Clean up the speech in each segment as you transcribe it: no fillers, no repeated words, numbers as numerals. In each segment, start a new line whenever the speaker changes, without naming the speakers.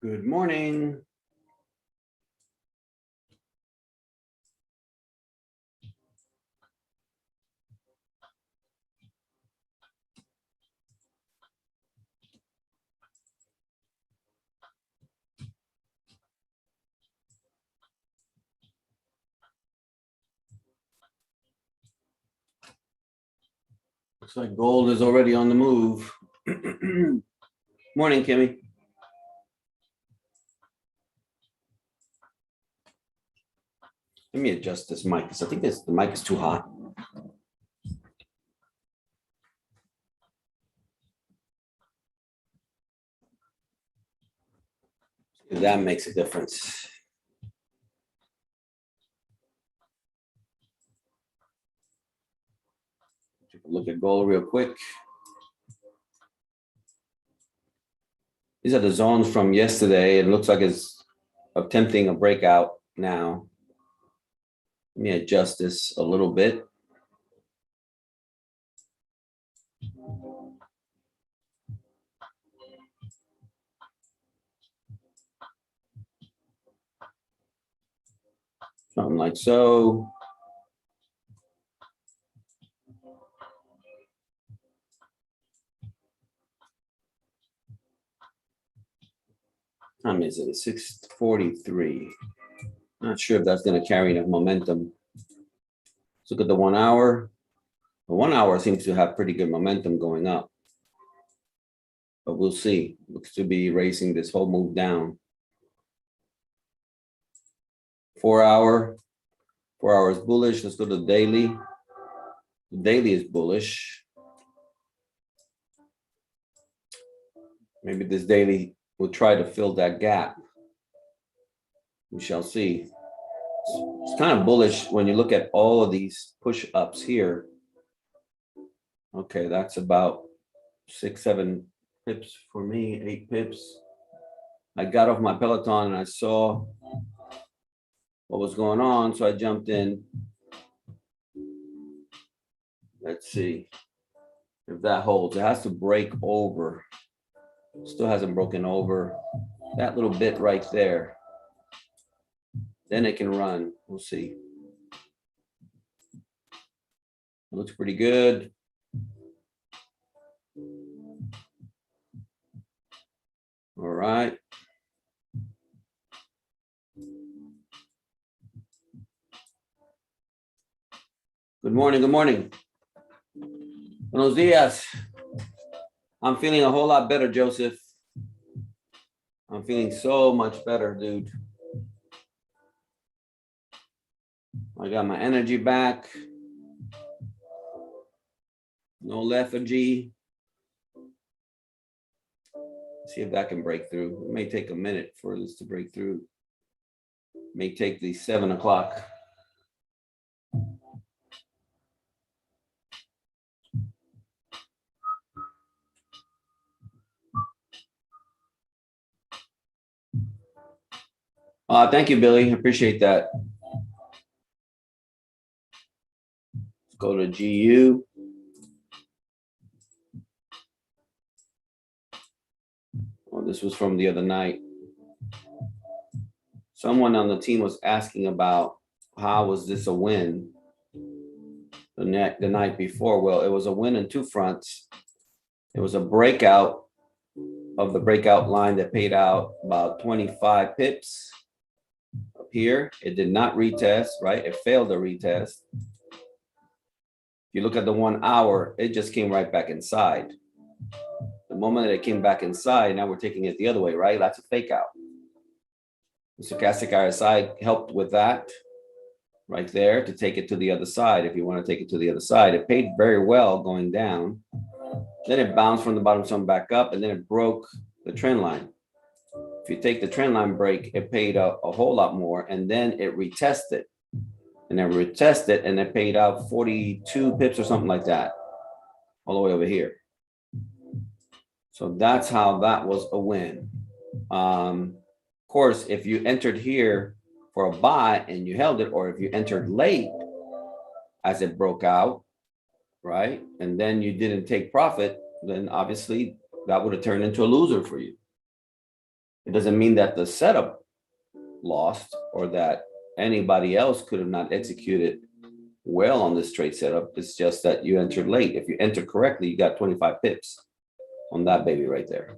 Good morning. Looks like gold is already on the move. Morning, Kimmy. Let me adjust this mic because I think the mic is too hot. That makes a difference. Take a look at gold real quick. These are the zones from yesterday. It looks like it's attempting a breakout now. Let me adjust this a little bit. Something like so. Time is it? 6:43. Not sure if that's going to carry enough momentum. Let's look at the 1 hour. The 1 hour seems to have pretty good momentum going up. But we'll see. Looks to be racing this whole move down. 4 hour. 4 hours bullish. Let's go to the daily. The daily is bullish. Maybe this daily will try to fill that gap. We shall see. It's kind of bullish when you look at all of these push ups here. Okay, that's about 6, 7 pips for me, 8 pips. I got off my Peloton and I saw what was going on, so I jumped in. Let's see if that holds. It has to break over. Still hasn't broken over. That little bit right there. Then it can run. We'll see. It looks pretty good. All right. Good morning. Good morning. Buenos dias. I'm feeling a whole lot better, Joseph. I'm feeling so much better, dude. I got my energy back. No lethargy. See if that can break through. It may take a minute for this to break through. It may take the 7 o'clock. Thank you, Billy. Appreciate that. Let's go to GU. Oh, this was from the other night. Someone on the team was asking about how was this a win the night before. Well, it was a win in 2 fronts. It was a breakout of the breakout line that paid out about 25 pips up here. It did not retest, right? It failed to retest. If you look at the 1 hour, it just came right back inside. The moment that it came back inside, now we're taking it the other way, right? That's a fake out. The stochastic RSI helped with that right there to take it to the other side. If you want to take it to the other side, it paid very well going down. Then it bounced from the bottom some back up, and then it broke the trend line. If you take the trend line break, it paid a whole lot more, and then it retested. And then retested, and it paid out 42 pips or something like that, all the way over here. So that's how that was a win. Of course, if you entered here for a buy and you held it, or if you entered late as it broke out, right, and then you didn't take profit, then obviously that would have turned into a loser for you. It doesn't mean that the setup lost or that anybody else could have not executed well on this trade setup. It's just that you entered late. If you entered correctly, you got 25 pips on that baby right there.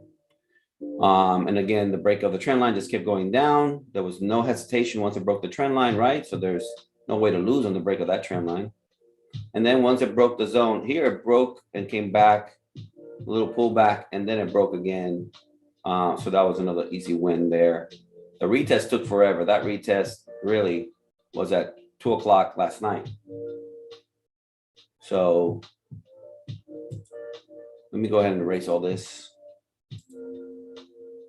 And again, the break of the trend line just kept going down. There was no hesitation once it broke the trend line, right? So there's no way to lose on the break of that trend line. And then once it broke the zone here, it broke and came back, a little pullback, and then it broke again. So that was another easy win there. The retest took forever. That retest really was at 2 o'clock last night. So let me go ahead and erase all this.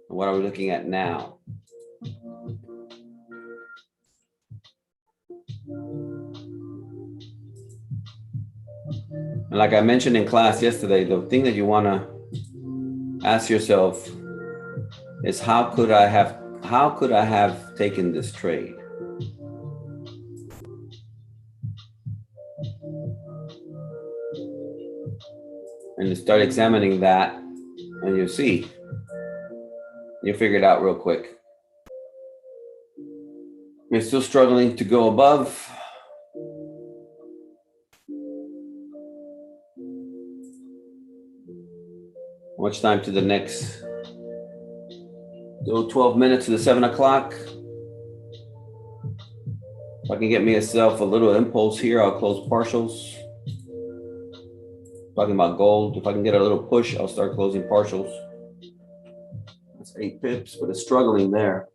What are we looking at now? And like I mentioned in class yesterday, the thing that you want to ask yourself is how could I have taken this trade? And you start examining that, and you see, you figure it out real quick. You're still struggling to go above. Much time to the next, go 12 minutes to the 7 o'clock. If I can get myself a little impulse here, I'll close partials. Talking about gold, if I can get a little push, I'll start closing partials. That's 8 pips, but it's struggling there.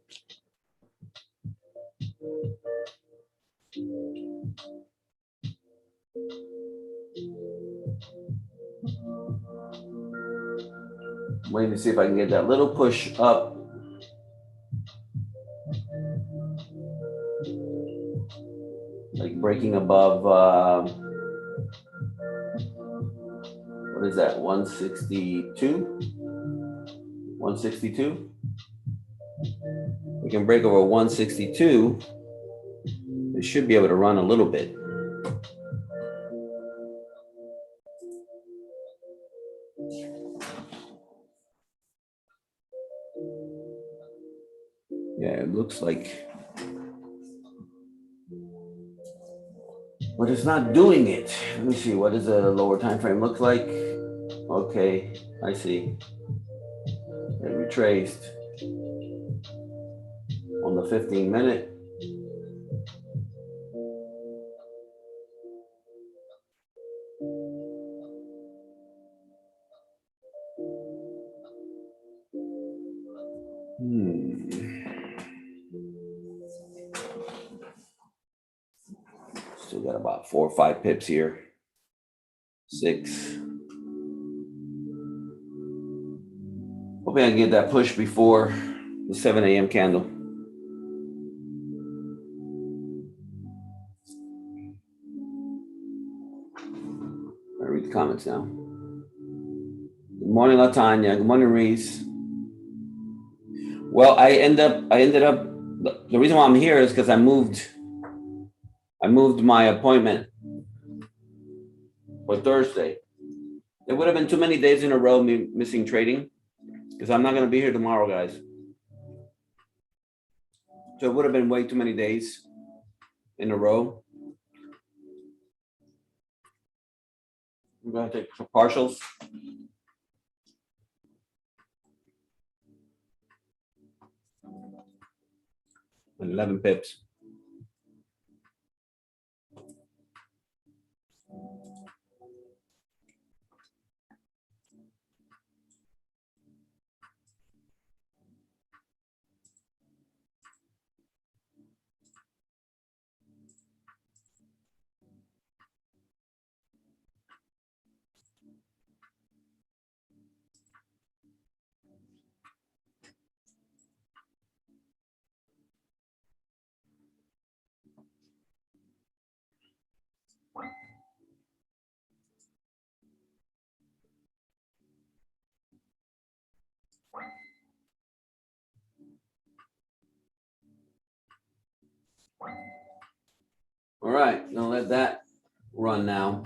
I'm waiting to see if I can get that little push up. Like breaking above, what is that, 162? 162? We can break over 162. We should be able to run a little bit. Yeah, it looks like, but it's not doing it. Let me see, what does a lower time frame look like? Okay, I see. It retraced on the 15-minute. Still got about 4 or 5 pips here. 6. Hoping I can get that push before the 7 a.m. candle. I read the comments now. Good morning, LaTanya. Good morning, Reese. Well, I ended up. The reason why I'm here is because I moved my appointment for Thursday. There would have been too many days in a row me missing trading because I'm not going to be here tomorrow, guys. So it would have been way too many days in a row. I'm going to take some partials. 11 pips. All right, gonna let that run now.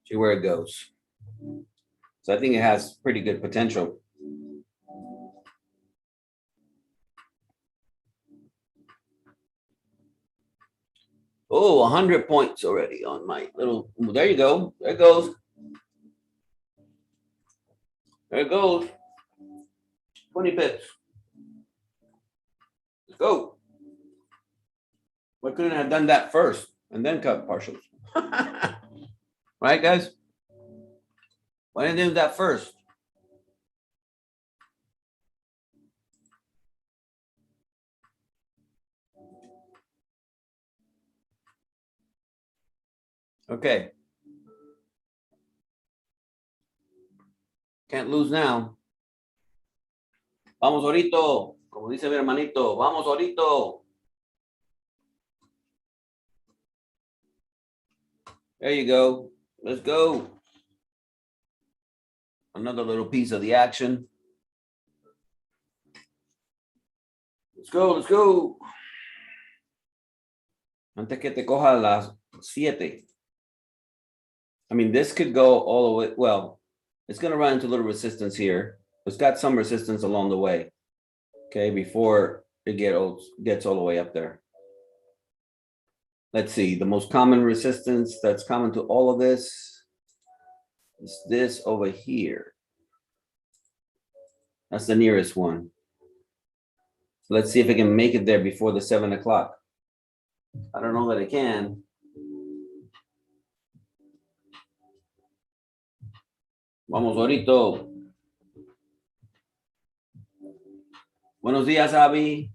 See where it goes. So I think it has pretty good potential. Oh, 100 points already on my little, there you go. There it goes. There it goes. 20 pips. Let's go. Why couldn't I have done that first and then cut partials? Right, guys? Why didn't I do that first? Okay. Can't lose now. Vamos ahorito. Como dice mi hermanito. Vamos ahorito. There you go. Let's go. Another little piece of the action. Let's go, let's go. Antes que te coja las 7. I mean, this could go all the way. Well, it's going to run into a little resistance here. It's got some resistance along the way. Okay, before it gets all the way up there. Let's see, the most common resistance that's common to all of this is this over here. That's the nearest one. So let's see if it can make it there before the 7 o'clock. I don't know that it can. Vamos ahorita. Buenos días, Abby.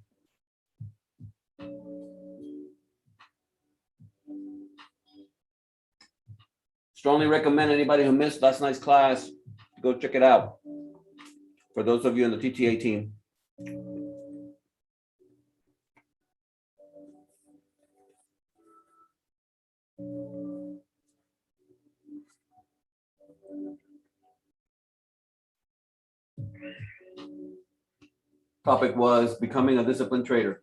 Strongly recommend anybody who missed last night's class, go check it out. For those of you in the TTA team. Topic was becoming a disciplined trader.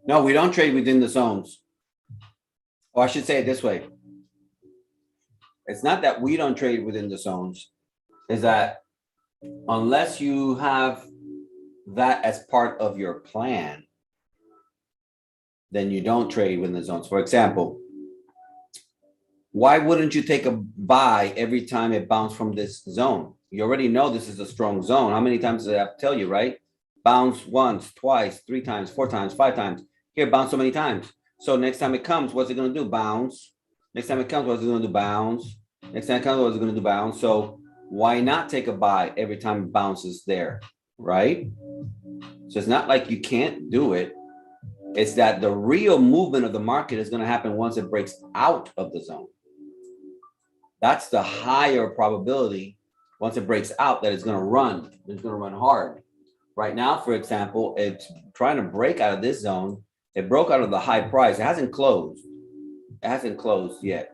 No, we don't trade within the zones. Or I should say it this way. It's not that we don't trade within the zones. Is that unless you have that as part of your plan, then you don't trade within the zones. For example, why wouldn't you take a buy every time it bounced from this zone? You already know this is a strong zone. How many times did I have to tell you, right? Bounce once, twice, 3 times, 4 times, 5 times. Here, bounce so many times. So next time it comes, what's it going to do? Bounce. Next time it comes, what's it going to do? Bounce. Next time it comes, what's it going to do? Bounce. So why not take a buy every time it bounces there, right? So it's not like you can't do it. It's that the real movement of the market is going to happen once it breaks out of the zone. That's the higher probability once it breaks out that it's going to run. It's going to run hard. Right now, for example, it's trying to break out of this zone. It broke out of the high price. It hasn't closed. It hasn't closed yet.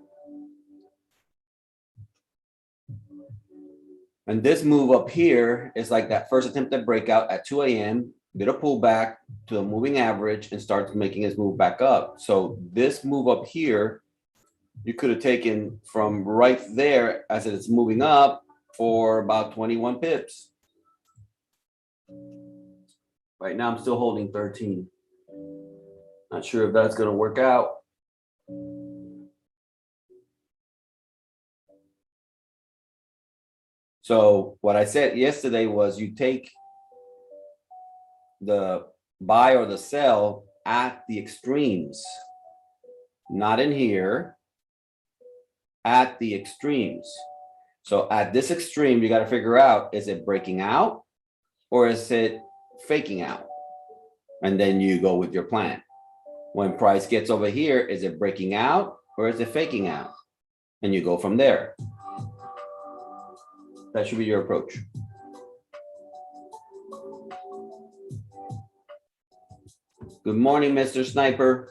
And this move up here is like that first attempt at breakout at 2 a.m. Did a pullback to a moving average and starts making its move back up. So this move up here, you could have taken from right there as it's moving up for about 21 pips. Right now, I'm still holding 13. Not sure if that's going to work out. So what I said yesterday was you take the buy or the sell at the extremes, not in here, at the extremes. So at this extreme, you got to figure out, is it breaking out or is it faking out? And then you go with your plan. When price gets over here, is it breaking out or is it faking out? And you go from there. That should be your approach. Good morning, Mr. Sniper.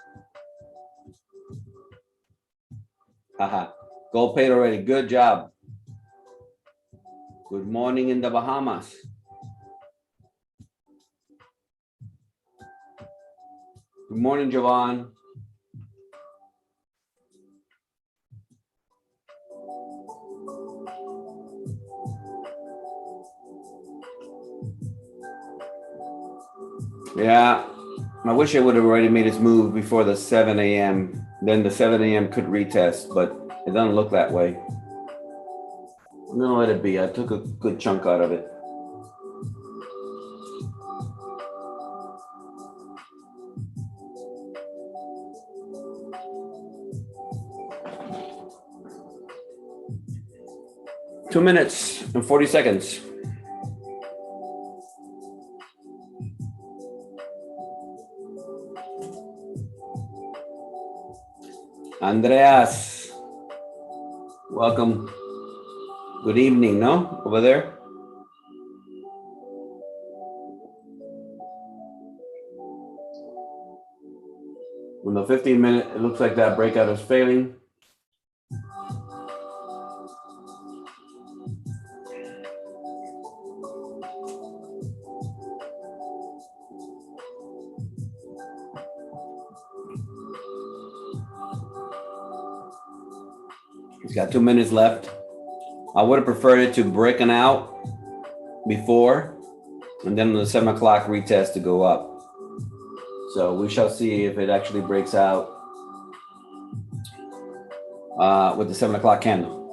Haha, gold paid already. Good job. Good morning in the Bahamas. Good morning, Javon. Yeah, I wish I would have already made its move before the 7 a.m. Then the 7 a.m. could retest, but it doesn't look that way. I'm gonna let it be. I took a good chunk out of it. Two minutes and 40 seconds. Andreas, welcome. Good evening, no? Over there? When the 15-minute, it looks like that breakout is failing. It's got 2 minutes left. I would have preferred it to breaking out before, and then the 7 o'clock retest to go up. So we shall see if it actually breaks out with the 7 o'clock candle.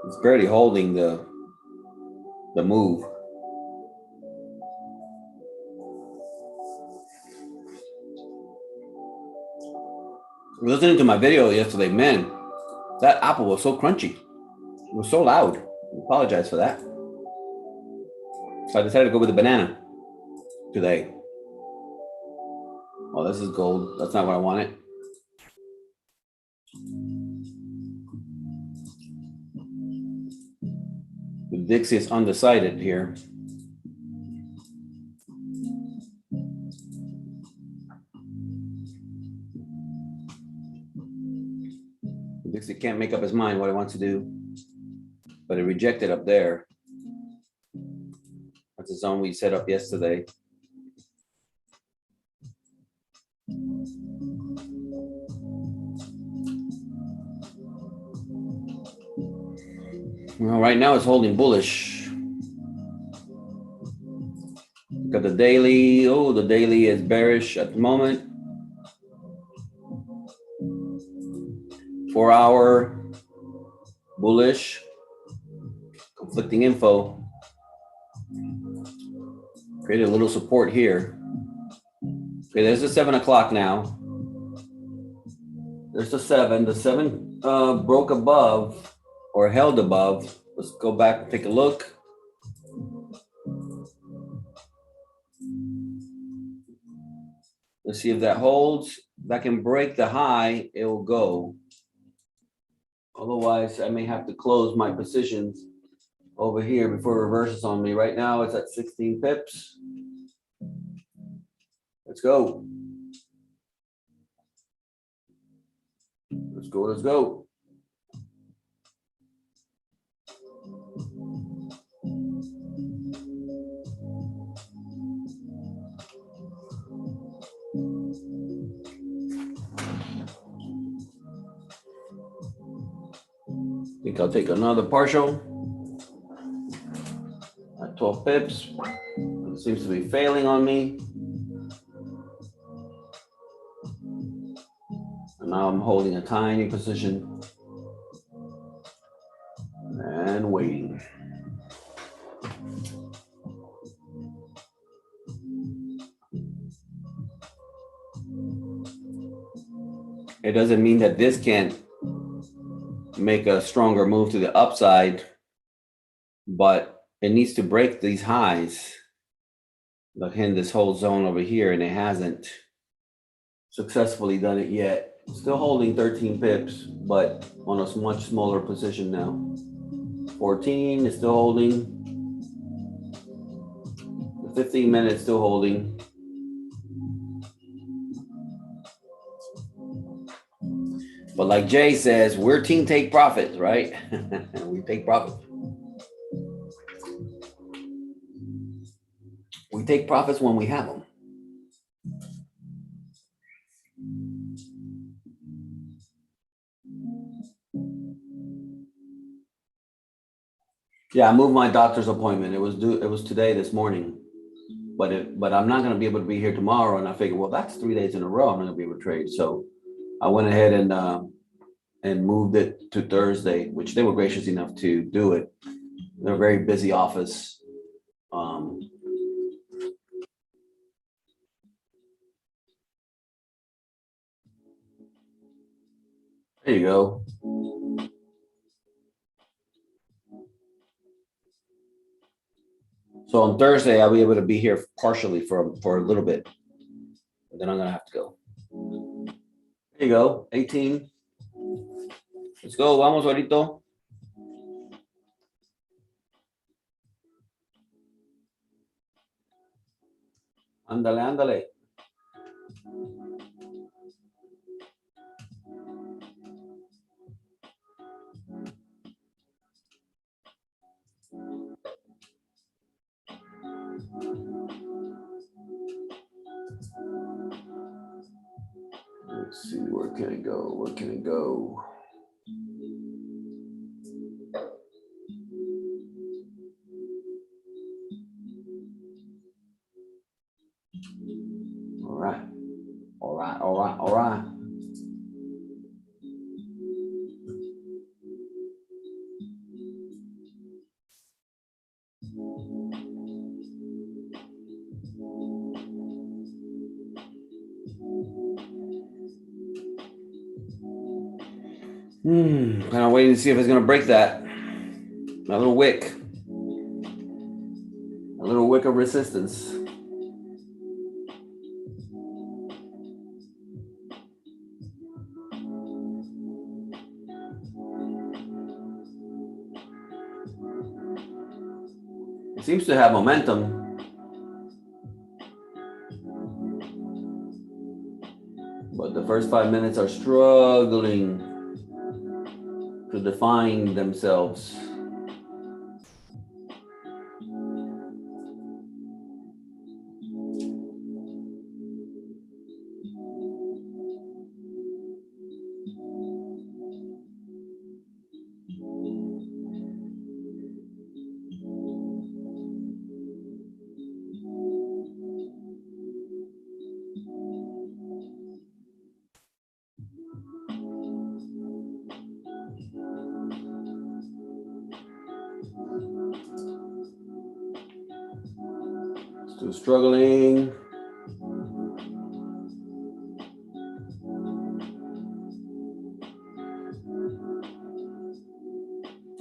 It's barely holding the move. Listening to my video yesterday, man, that apple was so crunchy. It was so loud. I apologize for that. So I decided to go with the banana today. Oh, this is gold. That's not what I wanted. The VIX is undecided here. The VIX can't make up his mind what it wants to do, but it rejected up there. That's the zone we set up yesterday. Well, right now it's holding bullish. Look at the daily. Oh, the daily is bearish at the moment. 4 hour bullish. Conflicting info. Created a little support here. Okay, there's the 7 o'clock now. There's the 7. The 7 broke above or held above. Let's go back and take a look. Let's see if that holds. If that can break the high, it will go. Otherwise, I may have to close my positions over here before it reverses on me. Right now, it's at 16 pips. Let's go. Let's go, let's go. I think I'll take another partial at 12 pips. It seems to be failing on me. And now I'm holding a tiny position and waiting. It doesn't mean that this can't make a stronger move to the upside, but it needs to break these highs. Look, in this whole zone over here, and it hasn't successfully done it yet. Still holding 13 pips, but on a much smaller position now. 14 is still holding. 15 minutes still holding. But like Jay says, we're team take profits, right? We take profits. We take profits when we have them. Yeah, I moved my doctor's appointment. It was today, this morning. But I'm not going to be able to be here tomorrow. And I figured, well, that's 3 days in a row I'm not going to be able to trade. So I went ahead and moved it to Thursday, which they were gracious enough to do it. They're a very busy office. There you go. So on Thursday, I'll be able to be here partially for a little bit. But then I'm going to have to go. There you go, 18. Let's go, vamos, ahorita. Ándale, ándale. Let's see, where can it go? Where can it go? All right, all right, all right, all right. Kind of waiting to see if it's going to break that. A little wick. A little wick of resistance. It seems to have momentum. But the first 5 minutes are struggling to define themselves. Still struggling.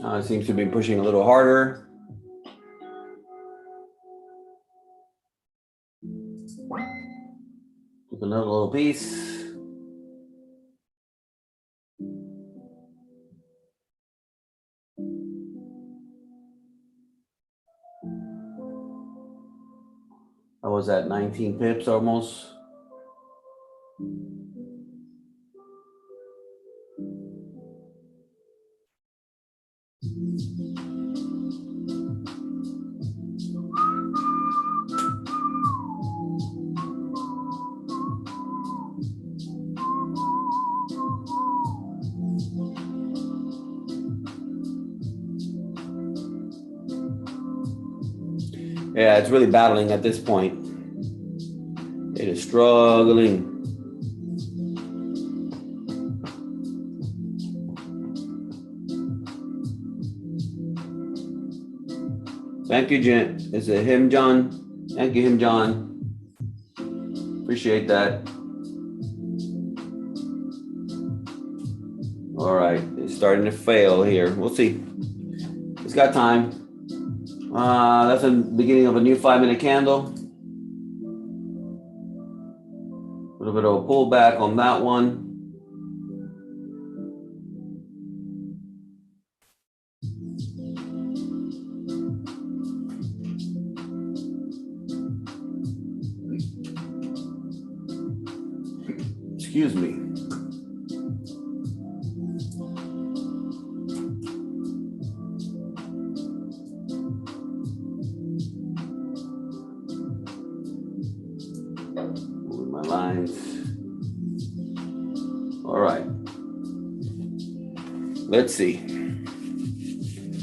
It seems to be pushing a little harder. Took another little piece. I was at 19 pips almost. Yeah, it's really battling at this point. It is struggling. Thank you, Jen. Is it him, John? Thank you, him, John. Appreciate that. All right, it's starting to fail here. We'll see. It's got time. That's the beginning of a new 5-minute candle. A little bit of a pullback on that one. Excuse me. Moving my lines. All right. Let's see.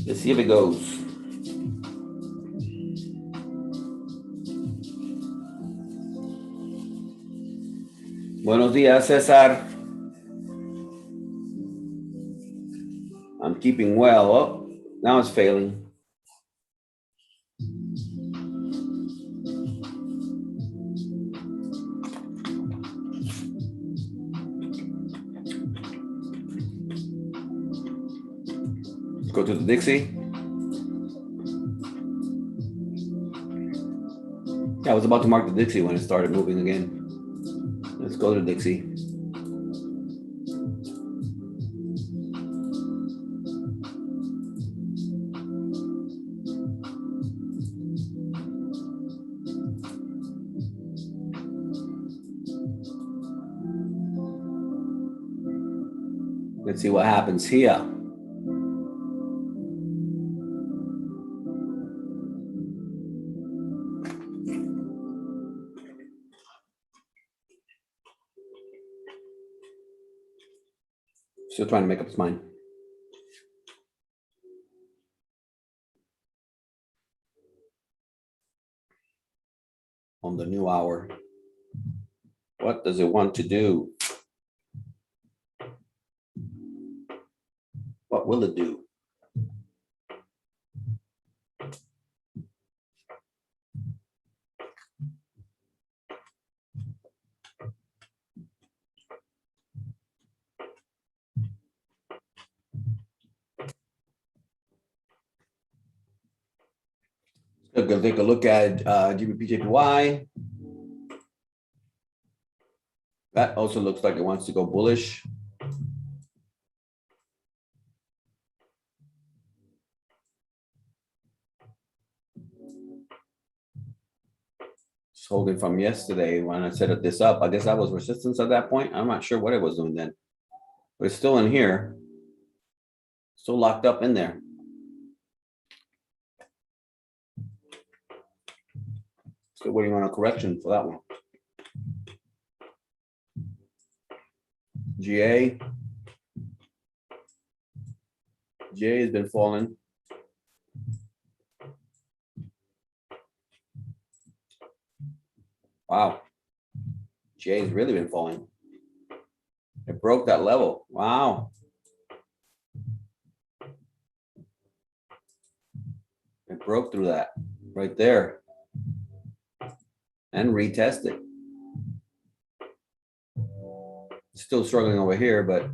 Let's see if it goes. Buenos días, Cesar. I'm keeping well. Oh, now it's failing. Let's go to the Dixie. Yeah, I was about to mark the Dixie when it started moving again. Let's go to the Dixie. Let's see what happens here. Still trying to make up his mind. On the new hour. What does it want to do? What will it do? We're going to take a look at GBP/JPY. That also looks like it wants to go bullish. Just holding from yesterday when I set this up. I guess that was resistance at that point. I'm not sure what it was doing then. But it's still in here. Still locked up in there. Still waiting on a correction for that one. GA. GA has been falling. Wow. GA has really been falling. It broke that level. Wow. It broke through that right there and retested. Still struggling over here, but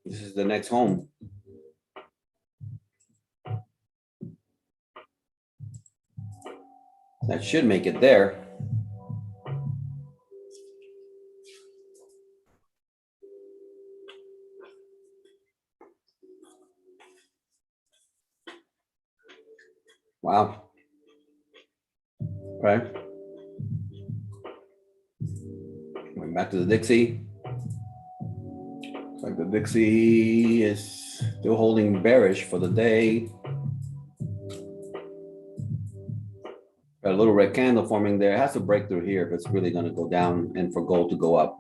this is the next home. That should make it there. Wow. Okay. Going back to the Dixie. Looks like the Dixie is still holding bearish for the day. Got a little red candle forming there. It has to break through here if it's really going to go down and for gold to go up.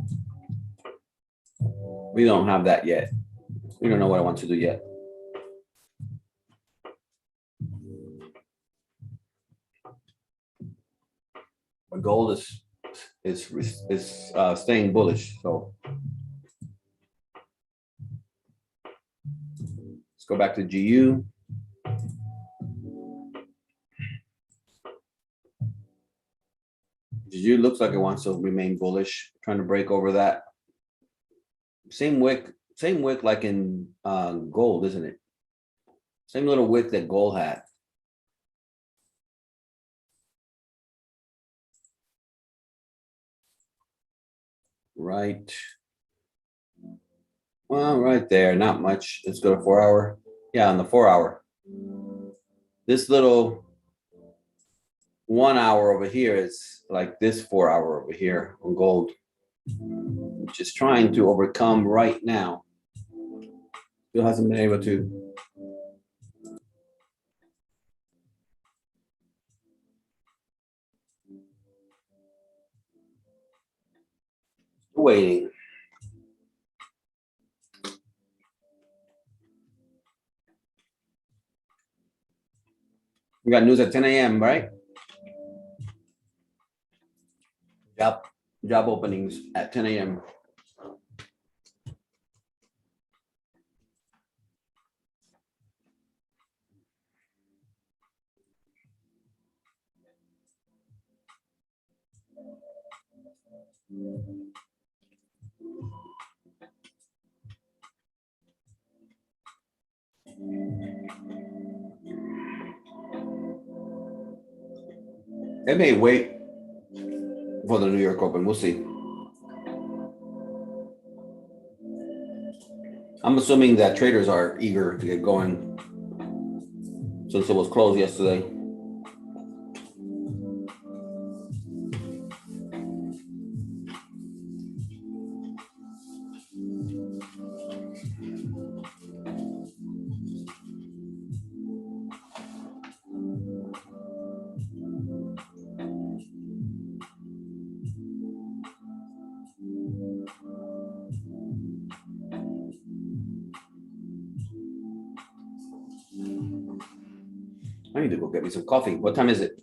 We don't have that yet. We don't know what I want to do yet. But gold is staying bullish. So let's go back to GU. GU looks like it wants to remain bullish, trying to break over that. Same wick like in gold, isn't it? Same little wick that gold had. Right. Well, right there, not much. Let's go to 4 hour. Yeah, on the 4 hour. This little 1 hour over here is like this 4 hour over here on gold. which is trying to overcome right now. Still hasn't been able to. Waiting. We got news at 10 a.m., right? Job openings at 10 a.m. They may wait for the New York Open. We'll see. I'm assuming that traders are eager to get going since it was closed yesterday. I need to go get me some coffee. What time is it?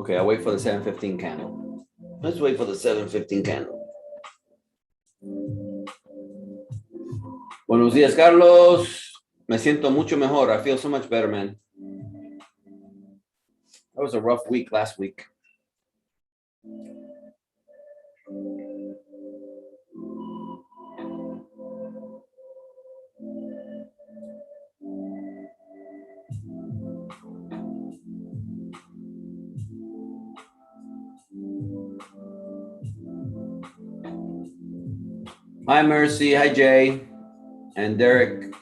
Okay, I'll wait for the 7:15 candle. Let's wait for the 7:15 candle. Buenos días, Carlos. Me siento mucho mejor. I feel so much better, man. That was a rough week last week. Hi, Mercy. Hi, Jay. And Derek.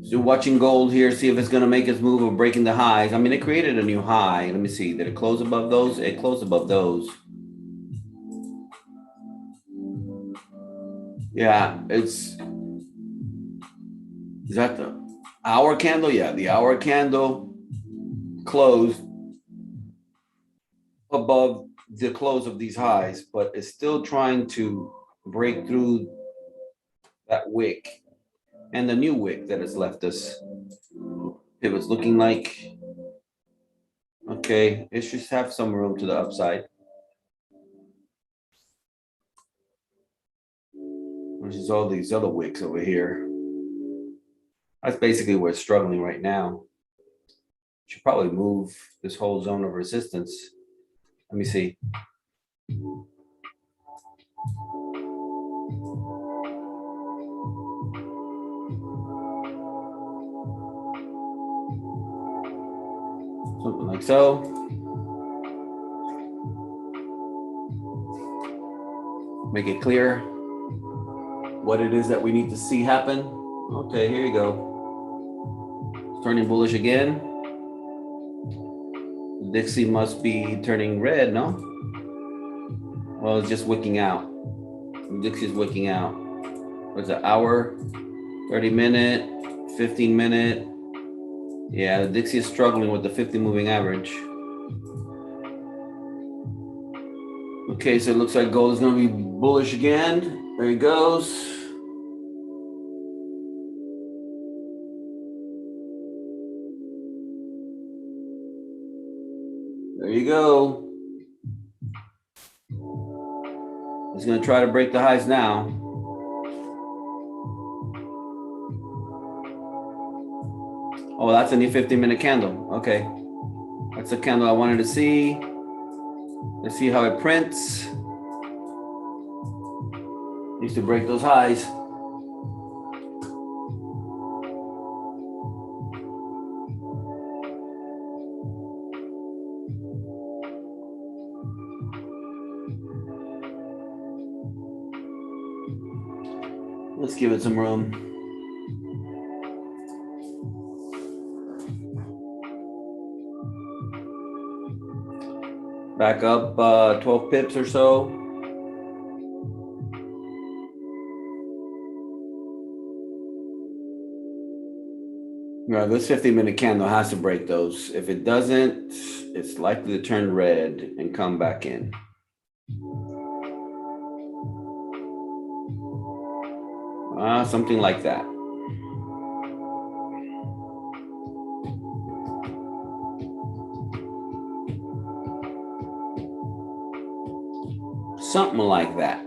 Still watching gold here, see if it's going to make its move of breaking the highs. I mean, it created a new high. Let me see. Did it close above those? It closed above those. Yeah, is that the hour candle? Yeah, the hour candle closed above the close of these highs, but it's still trying to break through that wick and the new wick that has left us. It was looking like, okay, it should have some room to the upside. Which is all these other wicks over here. That's basically where it's struggling right now. Should probably move this whole zone of resistance. Let me see. Something like so. Make it clear what it is that we need to see happen. Okay, here you go. It's turning bullish again. Dixie must be turning red, no? Well, it's just wicking out. Dixie's wicking out. What's an hour, 30 minute, 15 minute? Yeah, the Dixie is struggling with the 50 moving average. Okay, so it looks like gold is going to be bullish again. There he goes. There you go. He's going to try to break the highs now. Oh, that's a new 15-minute candle. Okay. That's the candle I wanted to see. Let's see how it prints. Needs to break those highs. Let's give it some room. Back up 12 pips or so. Right, this 50-minute candle has to break those. If it doesn't, it's likely to turn red and come back in. Something like that. Something like that.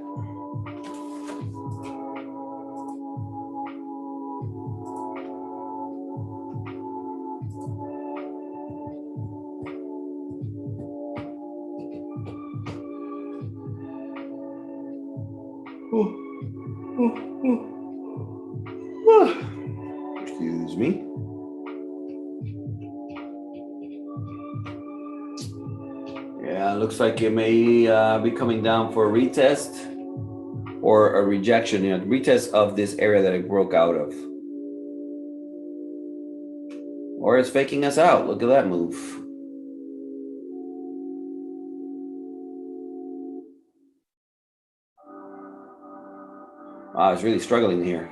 Excuse me. Yeah, looks like it may be coming down for a retest or a rejection, retest of this area that it broke out of. Or it's faking us out. Look at that move. Wow, it's really struggling here.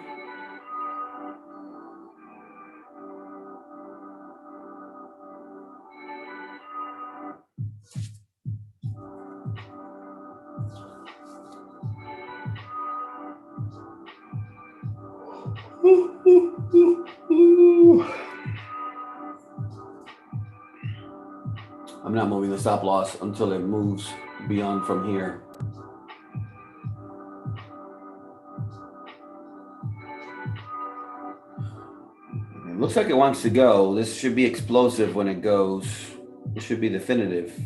I'm not moving the stop loss until it moves beyond from here. It looks like it wants to go. This should be explosive when it goes. It should be definitive.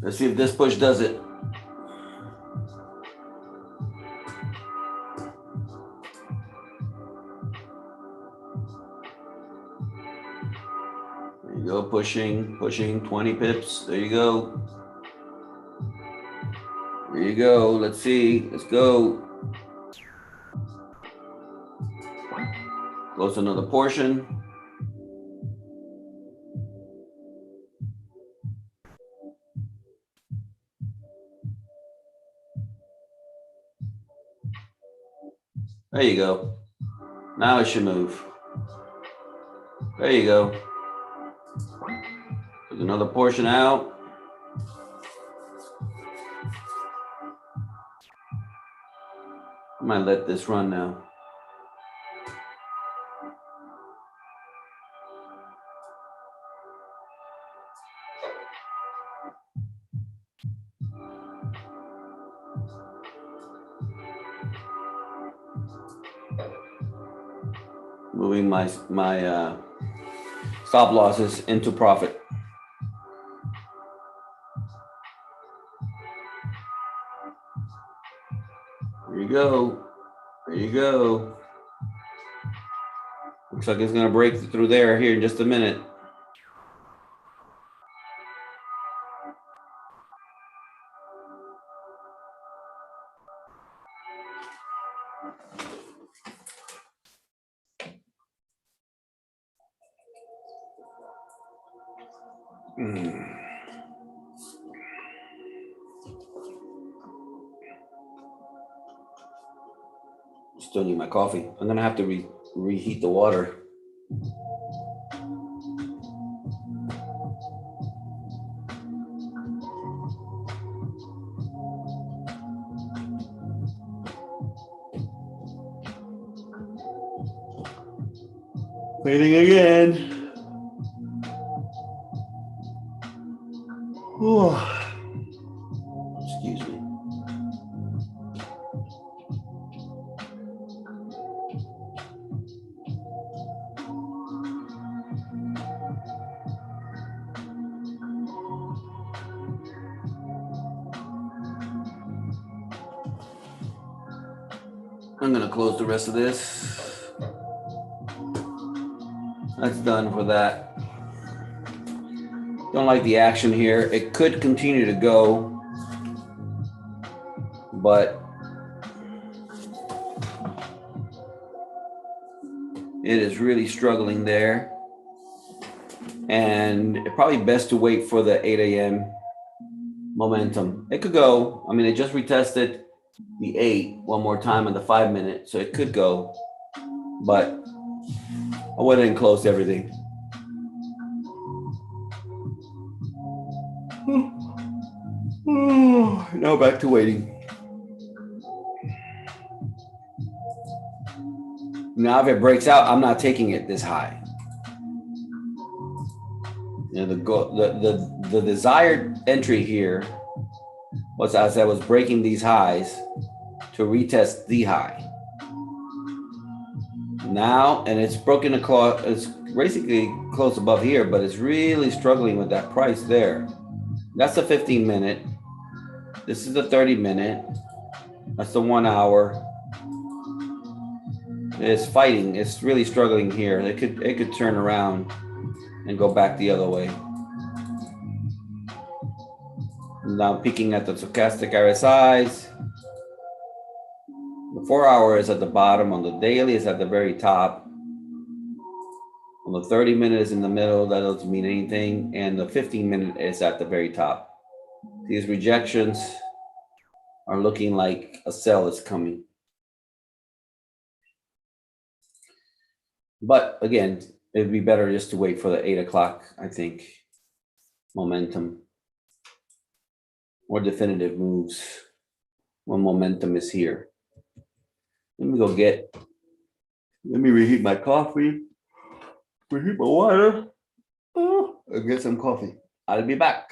Let's see if this push does it. There you go, pushing 20 pips. There you go. There you go. Let's see. Let's go. Close another portion. There you go. Now it should move. There you go. There's another portion out. I might let this run now. Moving my stop losses into profit. There you go. There you go. Looks like it's going to break through there here in just a minute. Still need my coffee. I'm gonna have to reheat the water. Waiting again. Excuse me. I'm gonna close the rest of this. That's done for that. Don't like the action here. It could continue to go, but it is really struggling there. And probably best to wait for the 8 a.m. momentum. It could go. I mean, it just retested the 8 one more time in the 5 minute, so it could go. But I went in and closed everything. Now back to waiting. Now, if it breaks out, I'm not taking it this high. You know, the desired entry here was, as I was breaking these highs, to retest the high. Now, and it's broken across, it's basically close above here, but it's really struggling with that price there. That's the 15 minute. This is the 30 minute. That's the 1 hour. It's fighting. It's really struggling here. It could turn around and go back the other way. Now peeking at the stochastic RSIs. The 4 hour is at the bottom. On the daily is at the very top. On the 30 minute is in the middle. That doesn't mean anything. And the 15 minute is at the very top. These rejections are looking like a sell is coming. But again, it'd be better just to wait for the 8 o'clock, I think, momentum or definitive moves when momentum is here. Let me reheat my coffee, reheat my water, and get some coffee. I'll be back.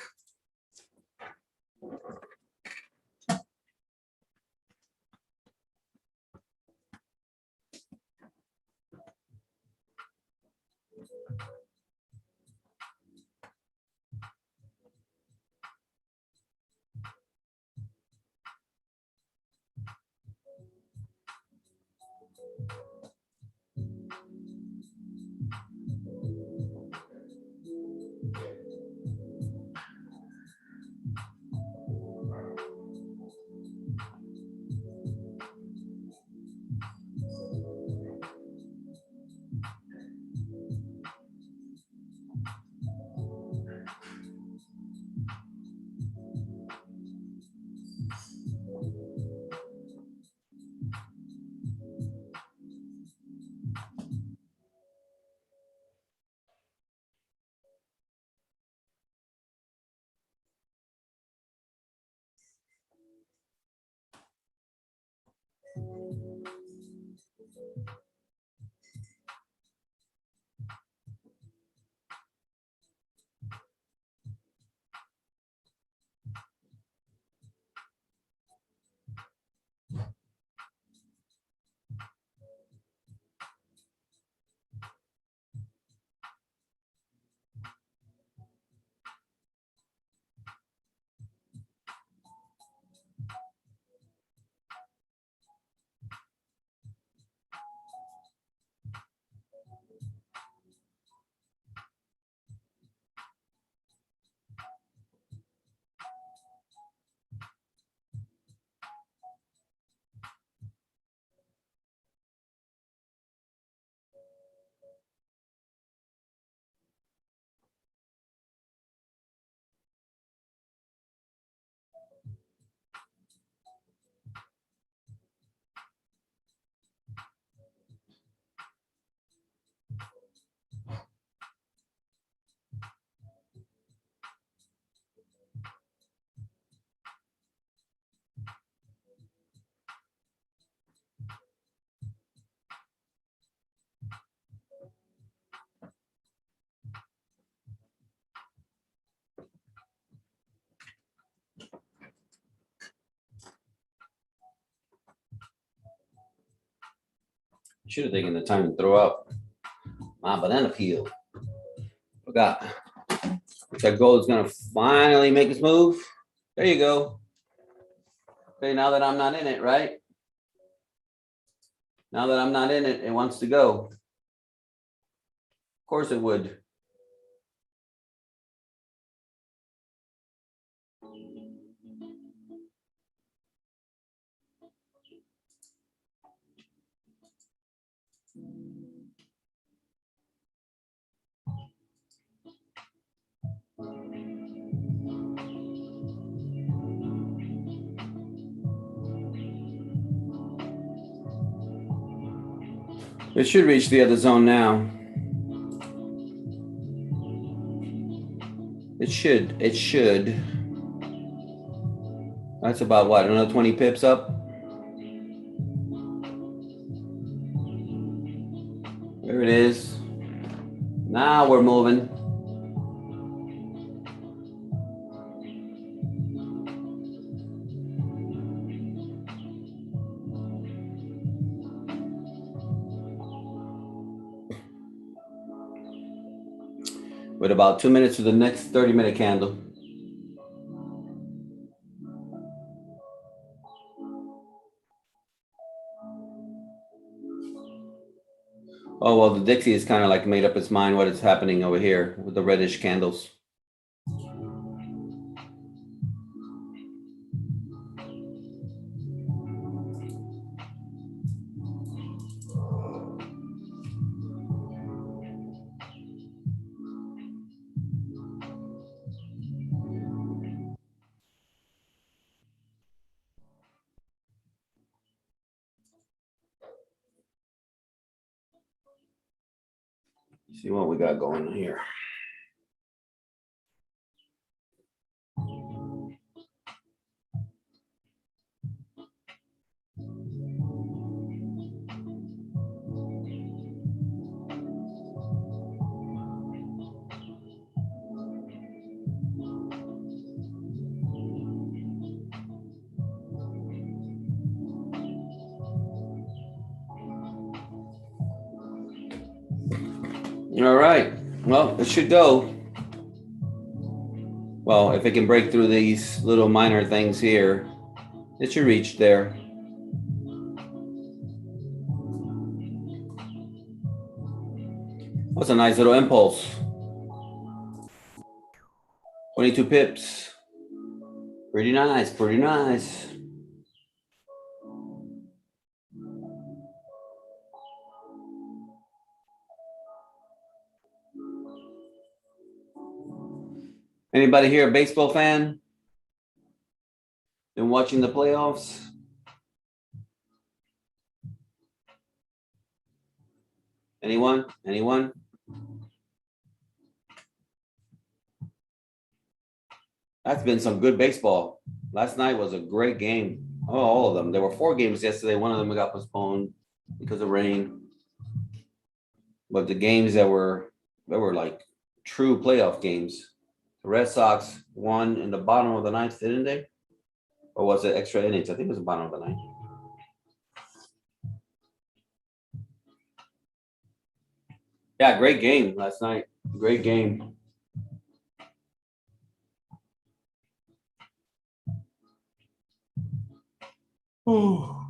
I should have taken the time to throw out my banana peel. Forgot. Looks like gold is gonna finally make its move. There you go. Okay, now that I'm not in it, right? Now that I'm not in it, it wants to go. Of course it would. It should reach the other zone now. It should. It should. That's about what? Another 20 pips up? There it is. Now we're moving. With about 2 minutes to the next 30-minute candle. Oh, well, the Dixie is kind of like made up its mind what is happening over here with the reddish candles. See what we got going here. All right. Well, it should go. Well, if it can break through these little minor things here, it should reach there. What's a nice little impulse? 22 pips. Pretty nice, pretty nice. Anybody here a baseball fan? Been watching the playoffs? Anyone? Anyone? That's been some good baseball. Last night was a great game. Oh, all of them. There were 4 games yesterday. One of them got postponed because of rain. But the games that were like true playoff games. The Red Sox won in the bottom of the ninth, didn't they? Or was it extra innings? I think it was the bottom of the ninth. Yeah, great game last night. Great game. Oh.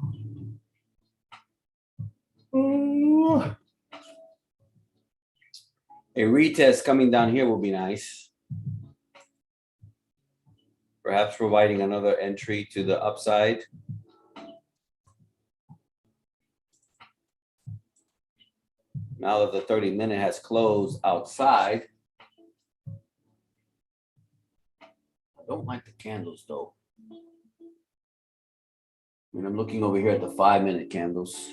A retest coming down here will be nice. Perhaps providing another entry to the upside. Now that the 30-minute has closed outside. I don't like the candles though. I mean, I'm looking over here at the 5-minute candles.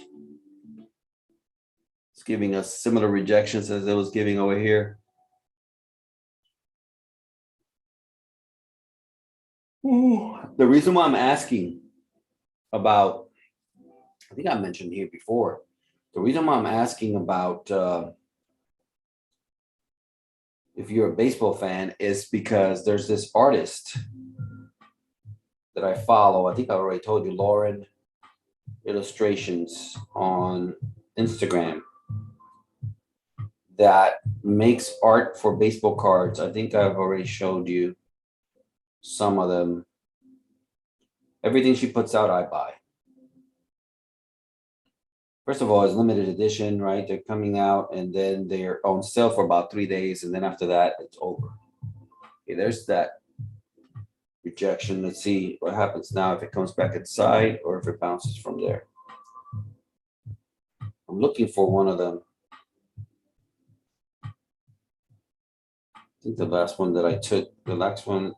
It's giving us similar rejections as it was giving over here. Ooh. The reason why I'm asking about, I think I mentioned here before, the reason why I'm asking about if you're a baseball fan is because there's this artist that I follow. I think I already told you, Lauren Illustrations on Instagram, that makes art for baseball cards. I think I've already showed you some of them. Everything she puts out, I buy. First of all, it's limited edition, right? They're coming out and then they're on sale for about 3 days. And then after that, it's over. Okay, there's that rejection. Let's see what happens now if it comes back inside or if it bounces from there. I'm looking for one of them. I think the last one that I took, the last one,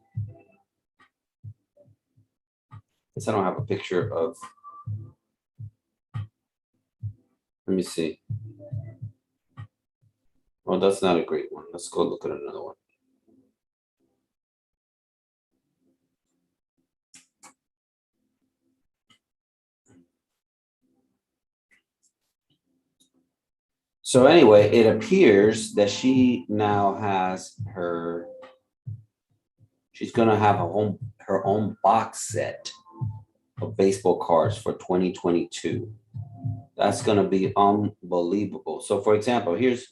I guess I don't have a picture of. Let me see. Oh, that's not a great one. Let's go look at another one. So anyway, it appears that she now has she's gonna have her own box set of baseball cards for 2022. That's gonna be unbelievable. So for example, here's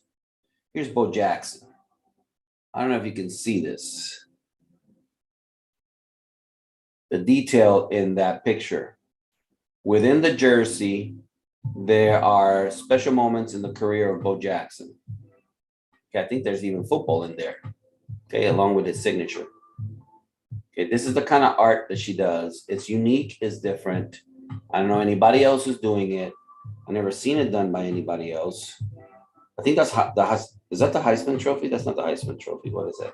Bo Jackson. I don't know if you can see this. The detail in that picture. Within the jersey, there are special moments in the career of Bo Jackson. Okay, I think there's even football in there. Okay, along with his signature. Okay, this is the kind of art that she does. It's unique, it's different. I don't know anybody else who's doing it. I've never seen it done by anybody else. I think that's is that the Heisman Trophy? That's not the Heisman Trophy. What is that?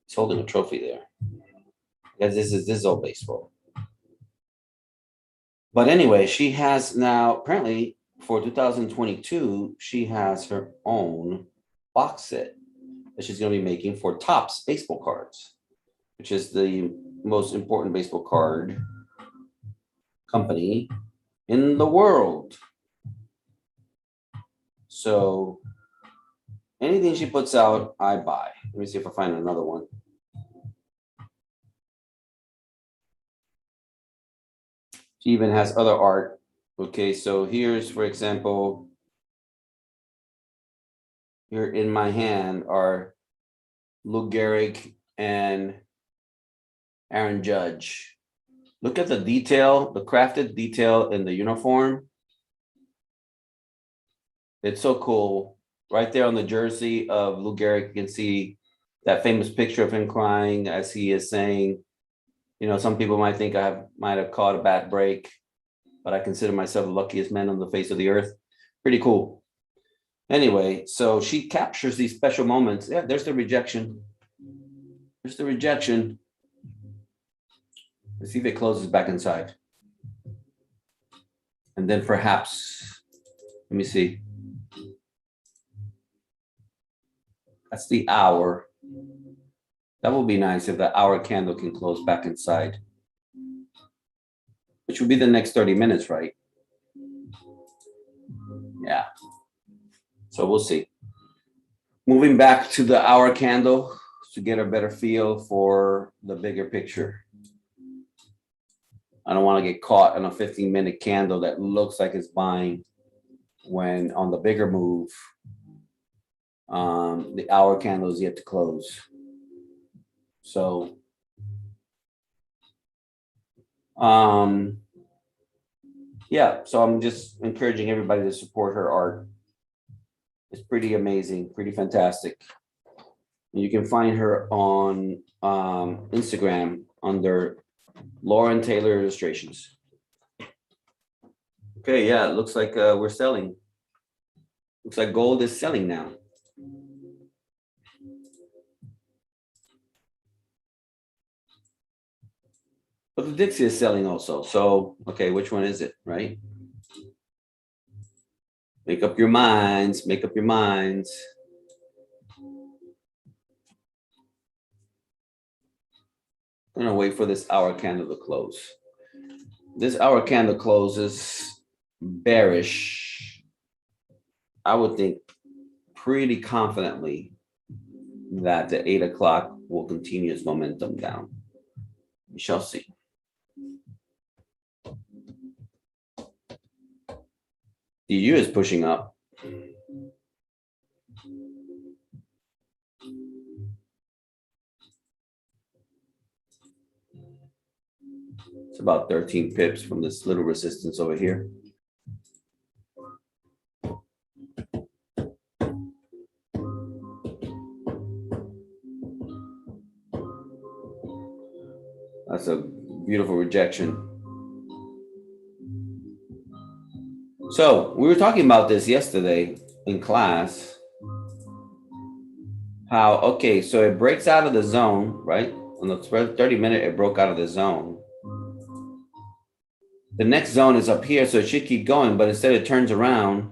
He's holding a trophy there. Because this is all baseball. But anyway, she has now apparently for 2022, she has her own box set that she's going to be making for Topps baseball cards, which is the most important baseball card company in the world. So anything she puts out, I buy. Let me see if I find another one. She even has other art. Okay, so here's, for example, here in my hand are Lou Gehrig and Aaron Judge. Look at the detail, the crafted detail in the uniform. It's so cool. Right there on the jersey of Lou Gehrig, you can see that famous picture of him crying as he is saying, you know, some people might think might have caught a bad break, but I consider myself the luckiest man on the face of the earth. Pretty cool. Anyway, so she captures these special moments. Yeah, there's the rejection. There's the rejection. Let's see if it closes back inside. And then perhaps, let me see. That's the hour. That would be nice if the hour candle can close back inside, which would be the next 30 minutes, right? Yeah. So we'll see. Moving back to the hour candle to get a better feel for the bigger picture. I don't want to get caught in a 15-minute candle that looks like it's buying when on the bigger move, the hour candle is yet to close. So, yeah, so I'm just encouraging everybody to support her art. It's pretty amazing, pretty fantastic. And you can find her on Instagram under Lauren Taylor Illustrations. Okay, yeah, it looks like we're selling. Looks like gold is selling now. But the Dixie is selling also. So, okay, which one is it, right? Make up your minds, make up your minds. I'm gonna wait for this hour candle to close. This hour candle closes bearish. I would think pretty confidently that the 8 o'clock will continue its momentum down. We shall see. The EU is pushing up. It's about 13 pips from this little resistance over here. Beautiful rejection. So we were talking about this yesterday in class. How, okay, so it breaks out of the zone, right? On the 30-minute, it broke out of the zone. The next zone is up here, so it should keep going, but instead it turns around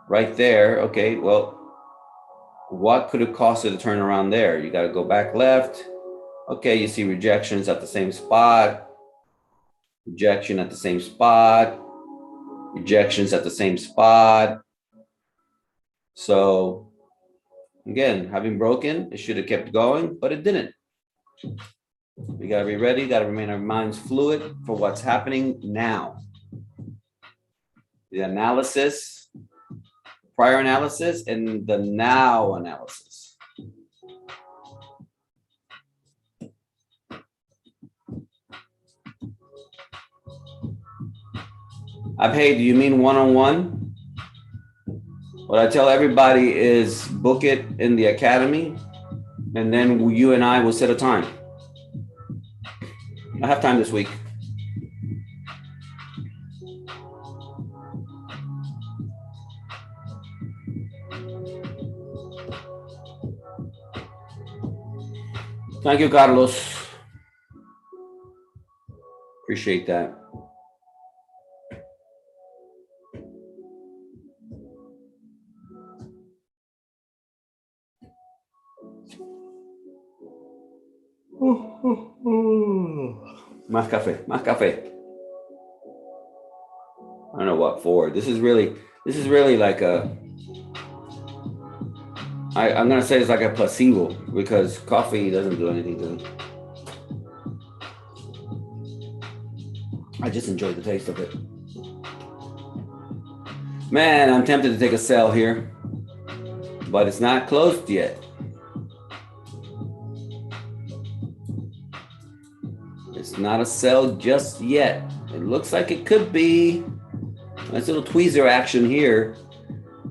right there. Okay, well, what could it cost it to turn around there? You got to go back left. Okay, you see rejections at the same spot. Rejection at the same spot. Rejections at the same spot. So again, having broken, it should have kept going, but it didn't. We got to be ready, got to remain our minds fluid for what's happening now. The analysis, prior analysis, and the now analysis. Hey, do you mean one-on-one? What I tell everybody is book it in the academy, and then you and I will set a time. I have time this week. Thank you, Carlos. Appreciate that. Más café, más café. I don't know what for. This is really like a, I'm gonna say it's like a placebo because coffee doesn't do anything to me. I just enjoy the taste of it. Man, I'm tempted to take a sell here, but it's not closed yet. It's not a sell just yet. It looks like it could be. Nice little tweezer action here.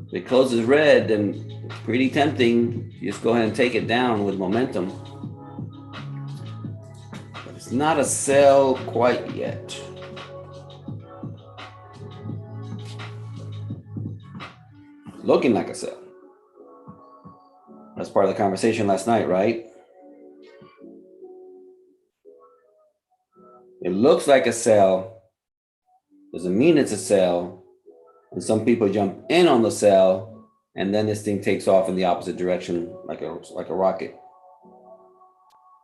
If it closes red, then it's pretty tempting. You just go ahead and take it down with momentum. But it's not a sell quite yet. Looking like a sell. That's part of the conversation last night, right? It looks like a sell. Doesn't mean it's a sell. And some people jump in on the sell, and then this thing takes off in the opposite direction like a rocket.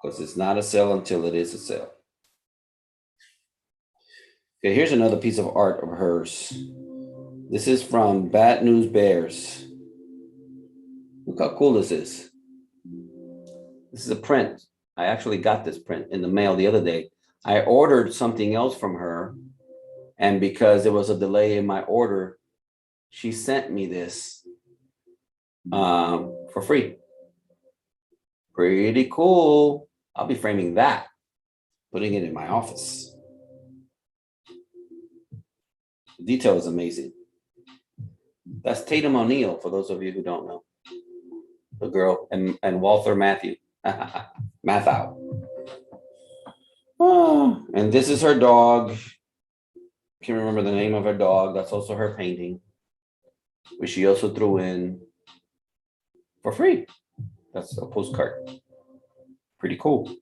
Because it's not a sell until it is a sell. Okay, here's another piece of art of hers. This is from Bad News Bears. Look how cool this is. This is a print. I actually got this print in the mail the other day. I ordered something else from her, and because there was a delay in my order, she sent me this for free. Pretty cool. I'll be framing that, putting it in my office. The detail is amazing. That's Tatum O'Neal, for those of you who don't know. The girl, and Walter Matthau. Oh, and this is her dog. Can't remember the name of her dog. That's also her painting, which she also threw in for free. That's a postcard. Pretty cool.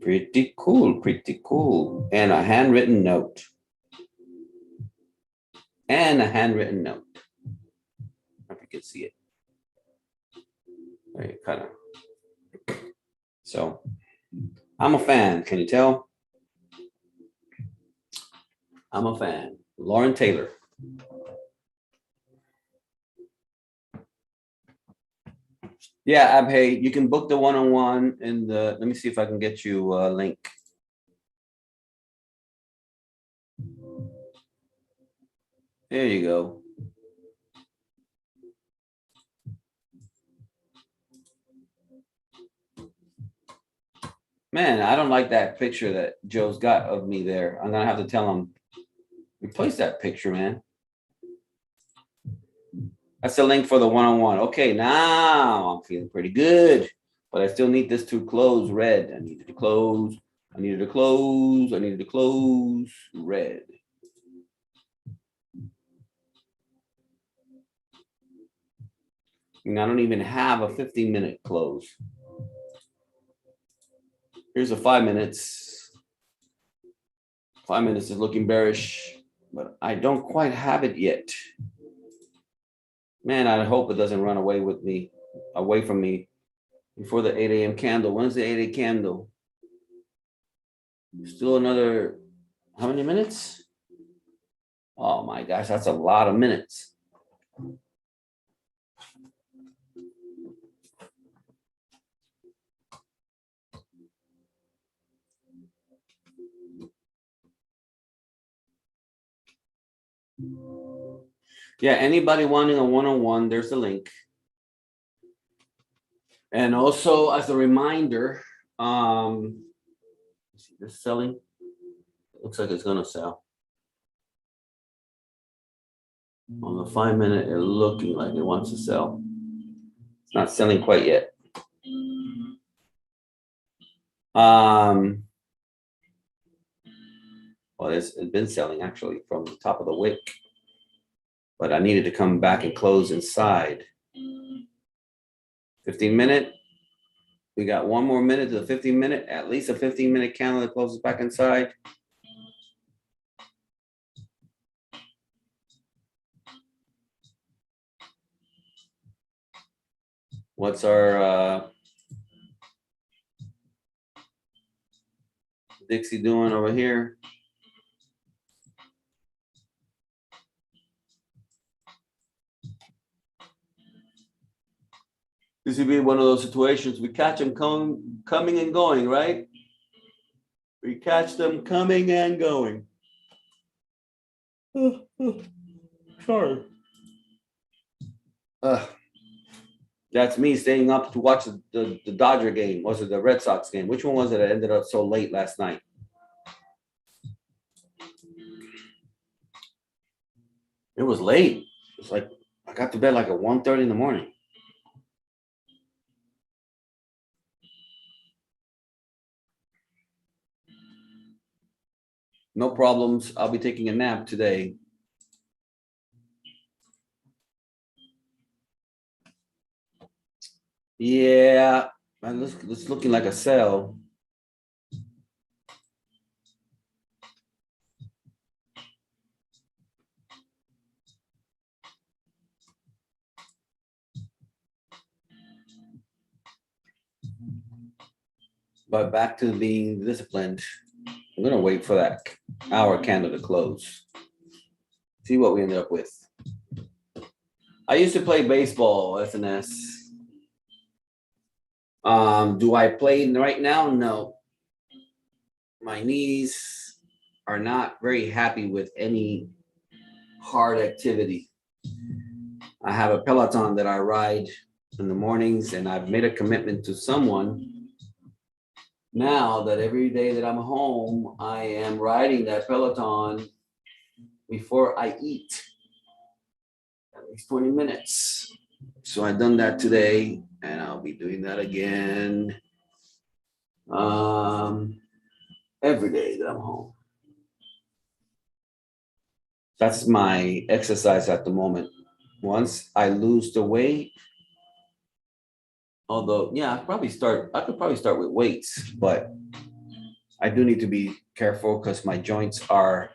Pretty cool, pretty cool. And a handwritten note. And a handwritten note. I hope you can see it. There you kind of. So, I'm a fan. Can you tell? I'm a fan. Lauren Taylor. Yeah, Abhay, you can book the one-on-one in the, let me see if I can get you a link. There you go. Man, I don't like that picture that Joe's got of me there. I'm gonna have to tell him, replace that picture, man. That's the link for the one-on-one. Okay, now I'm feeling pretty good, but I still need this to close red. I need it to close I needed to close. I needed to close red. And I don't even have a 15-minute close. Here's a 5 minutes. 5 minutes is looking bearish, but I don't quite have it yet. Man, I hope it doesn't run away from me before the 8 a.m. candle. When's the 8 a.m. candle? Still another, how many minutes? Oh my gosh, that's a lot of minutes. Yeah, anybody wanting a one-on-one, there's the link. And also, as a reminder, see this selling? It looks like it's gonna sell. On the 5 minute, it's looking like it wants to sell. It's not selling quite yet. Well, it's been selling actually from the top of the wick, but I needed to come back and close inside. 15 minute. We got one more minute to the 15 minute, at least a 15-minute candle that closes back inside. What's our Dixie doing over here? This would be one of those situations we catch them coming and going, right? We catch them coming and going. Sorry. That's me staying up to watch the Dodger game. Was it the Red Sox game? Which one was it that ended up so late last night? It was late. It's like I got to bed like at 1:30 in the morning. No problems. I'll be taking a nap today. Yeah, and this looking like a sell. But back to being disciplined. I'm gonna wait for that hour candle to close. See what we end up with. I used to play baseball, SNS. Do I play right now? No. My knees are not very happy with any hard activity. I have a Peloton that I ride in the mornings, and I've made a commitment to someone now that every day that I'm home, I am riding that Peloton before I eat, at least 20 minutes. So I've done that today, and I'll be doing that again every day that I'm home. That's my exercise at the moment. Once I lose the weight, although, yeah, I could probably start with weights, but I do need to be careful because my joints are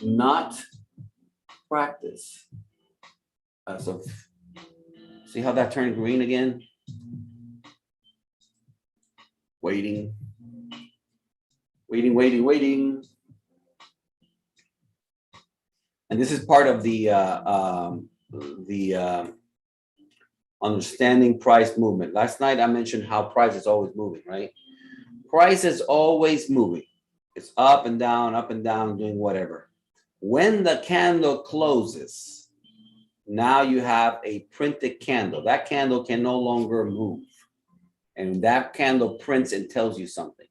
not practiced as of, see how that turned green again? Waiting. And this is part of the understanding price movement. Last night I mentioned how price is always moving, right? Price is always moving. It's up and down, doing whatever. When the candle closes, now you have a printed candle. That candle can no longer move. And that candle prints and tells you something.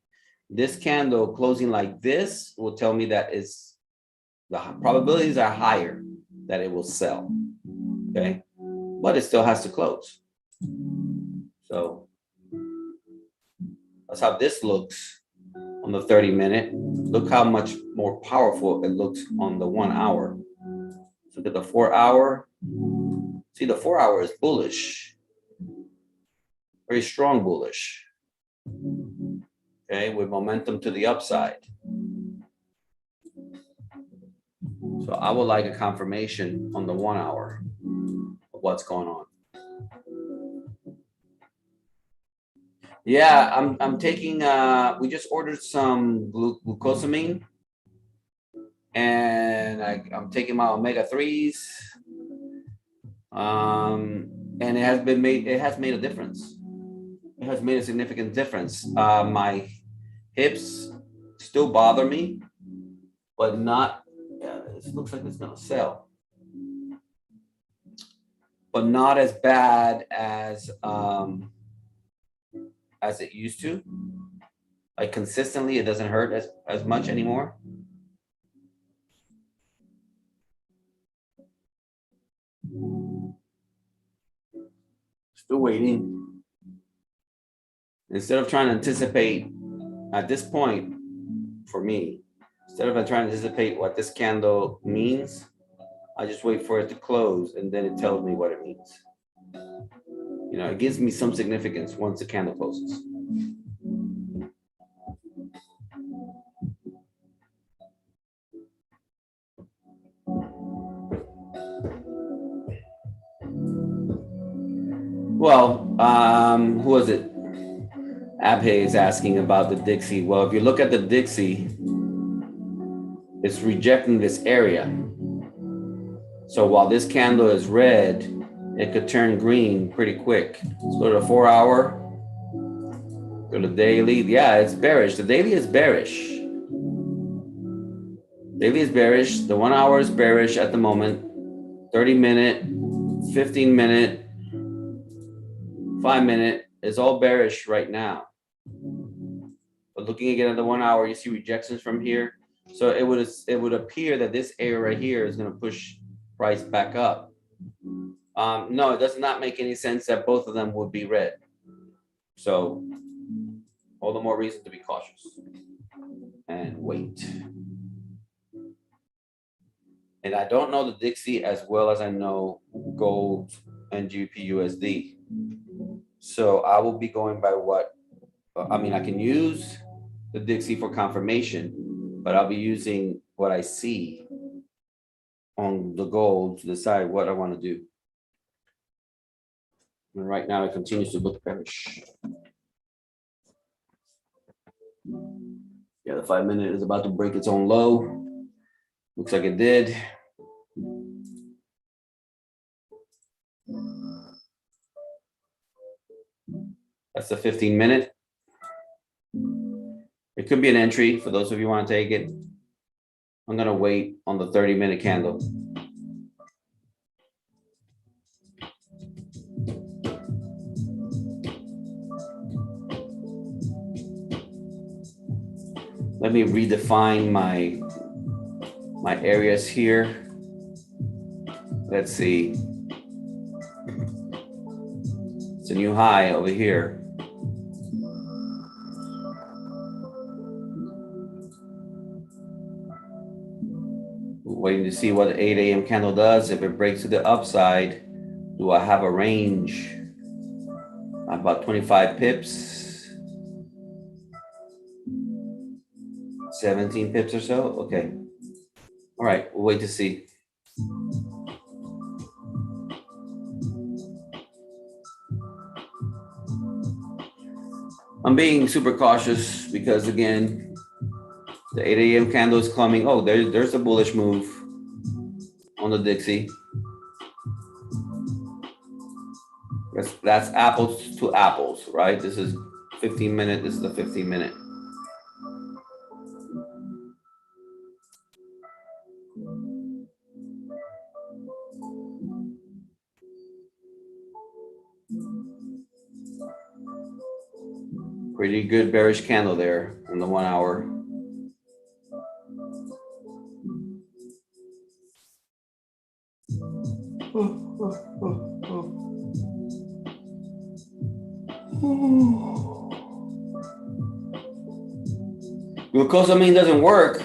This candle closing like this will tell me that the probabilities are higher that it will sell. Okay, but it still has to close. So that's how this looks on the 30 minute. Look how much more powerful it looks on the 1 hour. Look at the 4 hour. See, the 4 hour is bullish. Very strong bullish. Okay, with momentum to the upside. So I would like a confirmation on the 1 hour of what's going on. Yeah, I'm taking we just ordered some glucosamine, and I'm taking my omega-3s. And it has made a difference. It has made a significant difference. My hips still bother me, but not, it looks like it's gonna sell. But not as bad as it used to. Like consistently, it doesn't hurt as much anymore. Still waiting. Instead of trying to anticipate at this point, for me, instead of trying to anticipate what this candle means, I just wait for it to close and then it tells me what it means. You know, it gives me some significance once the candle closes. Well, who was it? Abhay is asking about the Dixie. Well, if you look at the Dixie, it's rejecting this area. So while this candle is red, it could turn green pretty quick. Let's go to the 4 hour. Go to the daily. Yeah, it's bearish. The daily is bearish. Daily is bearish. The 1 hour is bearish at the moment. 30 minute, 15 minute, 5 minute is all bearish right now. But looking again at the 1 hour, you see rejections from here. So it would appear that this area right here is going to push price back up. No, it does not make any sense that both of them would be red. So all the more reason to be cautious and wait. And I don't know the Dixie as well as I know gold and GBP/USD. So I will be going by what, I mean, I can use the Dixie for confirmation, but I'll be using what I see on the gold to decide what I want to do. And right now it continues to look bearish. Yeah, the 5 minute is about to break its own low. Looks like it did. That's the 15 minute. It could be an entry for those of you who want to take it. I'm going to wait on the 30 minute candle. Let me redefine my areas here. Let's see. It's a new high over here. Waiting to see what the 8 a.m. candle does. If it breaks to the upside, do I have a range? About 25 pips. 17 pips or so? Okay. All right, we'll wait to see. I'm being super cautious because, again, the 8 a.m. candle is coming. Oh, there's a bullish move on the Dixie. That's apples to apples, right? This is 15 minute. This is the 15 minute. Pretty good bearish candle there on the 1 hour. Glucosamine doesn't work.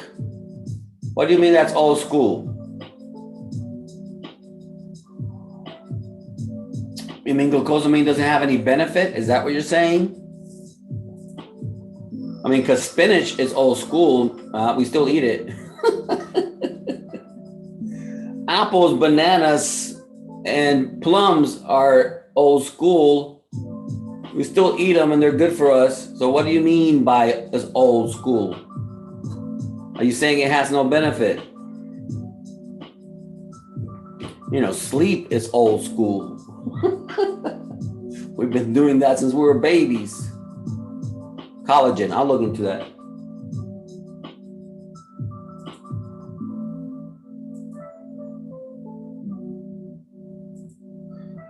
What do you mean that's old school? You mean glucosamine doesn't have any benefit? Is that what you're saying? I mean, because spinach is old school. We still eat it. Apples, bananas, and plums are old school. We still eat them and they're good for us. So what do you mean by this old school? Are you saying it has no benefit? You know, sleep is old school. We've been doing that since we were babies. Collagen, I'll look into that.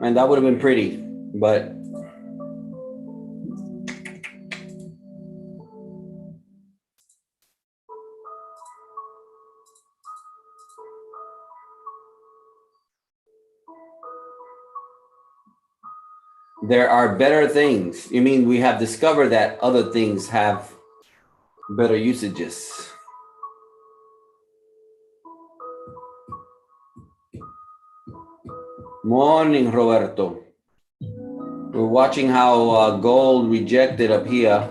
Man, that would have been pretty, but there are better things. You mean we have discovered that other things have better usages? Morning, Roberto. We're watching how gold rejected up here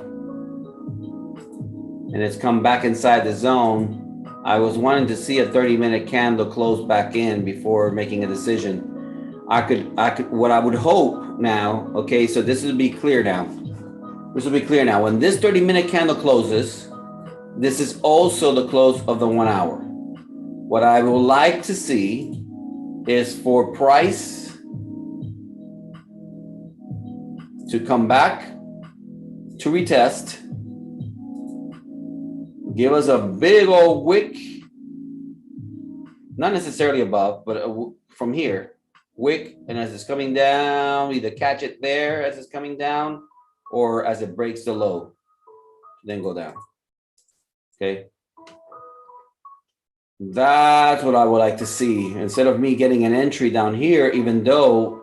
and it's come back inside the zone. I was wanting to see a 30-minute candle close back in before making a decision. I could, what I would hope now, okay, so this will be clear now. This will be clear now. When this 30-minute candle closes, this is also the close of the 1 hour. What I would like to see is for price to come back to retest, give us a big old wick, not necessarily above, but from here, wick, and as it's coming down, either catch it there as it's coming down or as it breaks the low, then go down. Okay. That's what I would like to see. Instead of me getting an entry down here, even though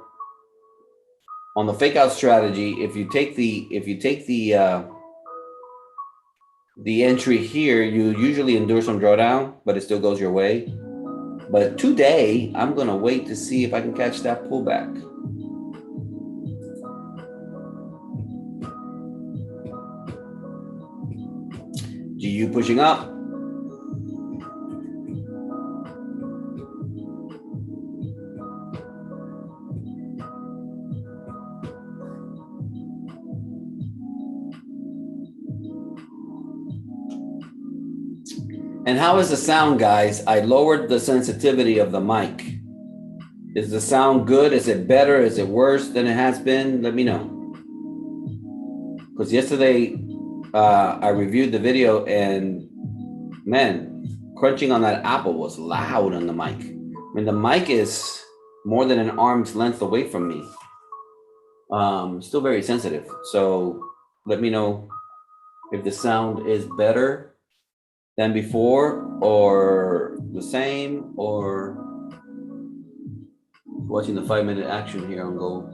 on the fake out strategy, if you take the entry here, you usually endure some drawdown, but it still goes your way. But today, I'm gonna wait to see if I can catch that pullback. GU pushing up. And how is the sound, guys? I lowered the sensitivity of the mic. Is the sound good? Is it better? Is it worse than it has been? Let me know. Because yesterday I reviewed the video and man, crunching on that apple was loud on the mic. I mean, the mic is more than an arm's length away from me. Still very sensitive. So let me know if the sound is better than before or the same, or watching the 5-minute action here on gold.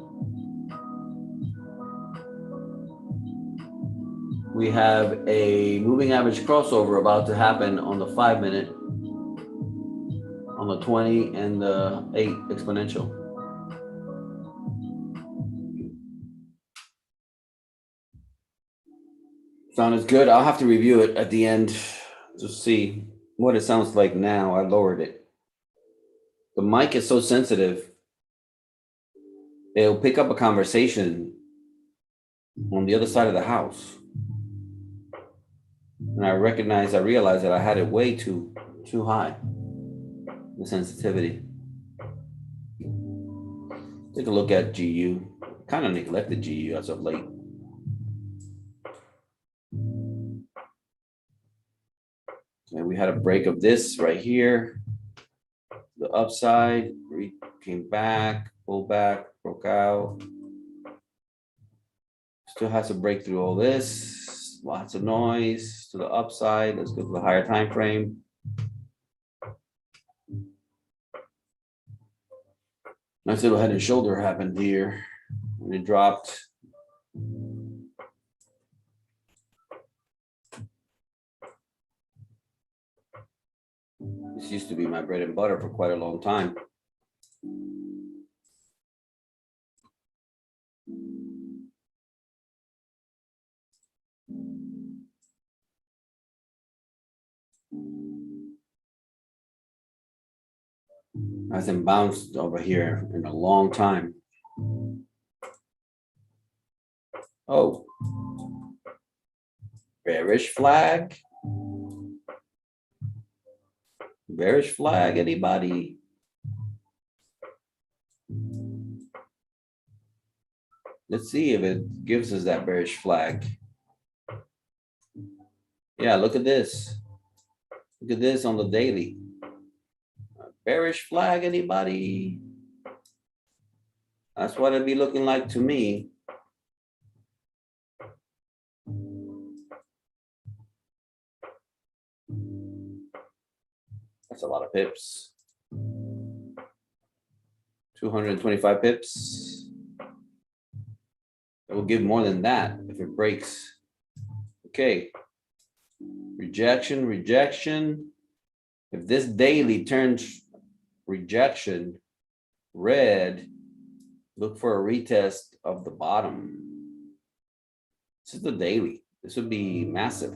We have a moving average crossover about to happen on the 5-minute, on the 20 and the 8 exponential. Sound is good. I'll have to review it at the end to see what it sounds like now. I lowered it. The mic is so sensitive. It'll pick up a conversation on the other side of the house. And I realized that I had it way too high, the sensitivity. Take a look at GU. Kind of neglected GU as of late. And we had a break of this right here. The upside, came back, pulled back, broke out. Still has to break through all this. Lots of noise to the upside. Let's go to the higher time frame. Nice little head and shoulder happened here. And it dropped. This used to be my bread and butter for quite a long time. Hasn't bounced over here in a long time. Oh, bearish flag. Bearish flag, anybody? Let's see if it gives us that bearish flag. Yeah, look at this. Look at this on the daily. Bearish flag, anybody? That's what it'd be looking like to me. That's a lot of pips. 225 pips. It will give more than that if it breaks. Okay. Rejection, rejection. If this daily turns rejection red, look for a retest of the bottom. This is the daily. This would be massive.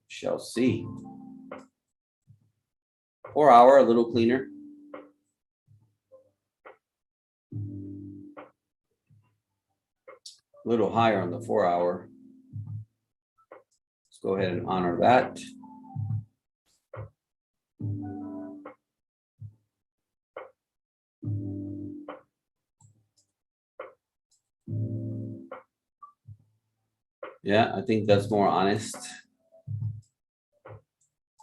Shall see. 4 hour, a little cleaner. A little higher on the 4 hour. Let's go ahead and honor that. Yeah, I think that's more honest.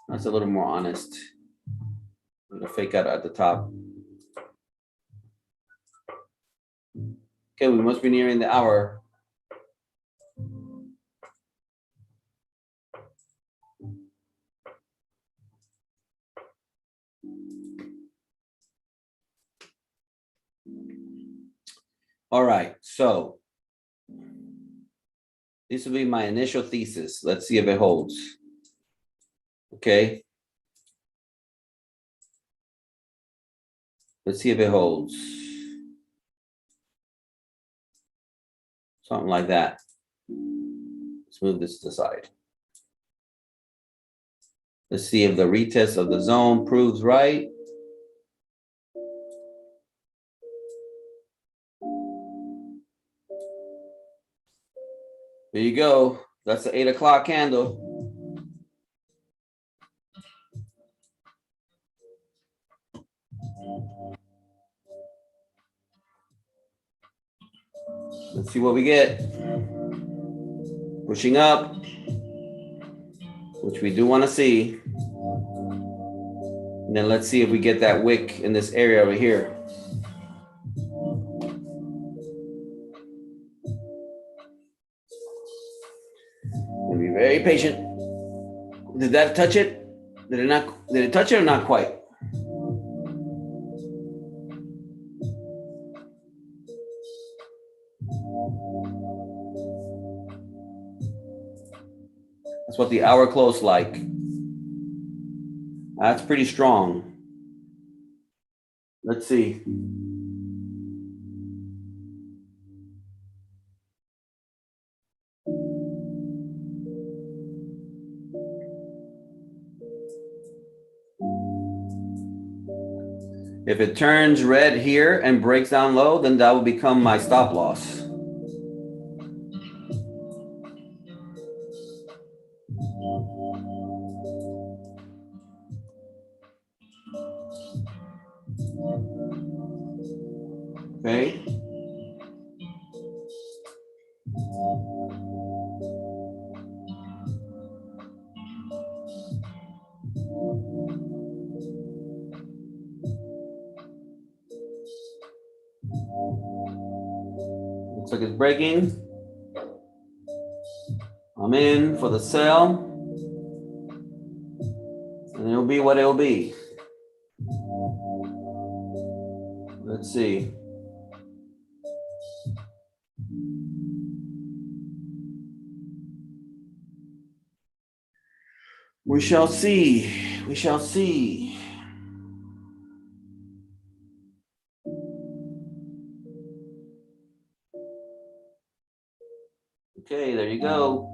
That's a little more honest. I'm gonna fake out at the top. Okay, we must be nearing the hour. All right, so this will be my initial thesis. Let's see if it holds. Okay. Let's see if it holds. Something like that. Let's move this to the side. Let's see if the retest of the zone proves right. There you go. That's the 8 o'clock candle. Let's see what we get. Pushing up, which we do want to see. And then let's see if we get that wick in this area over here. We'll be very patient. Did that touch it? Did it not? Did it touch it or not quite? That's what the hour close like. That's pretty strong. Let's see. If it turns red here and breaks down low, then that will become my stop loss. Okay. Looks like it's breaking. I'm in for the sell. And it'll be what it'll be. Let's see. We shall see. We shall see. Okay, there you go.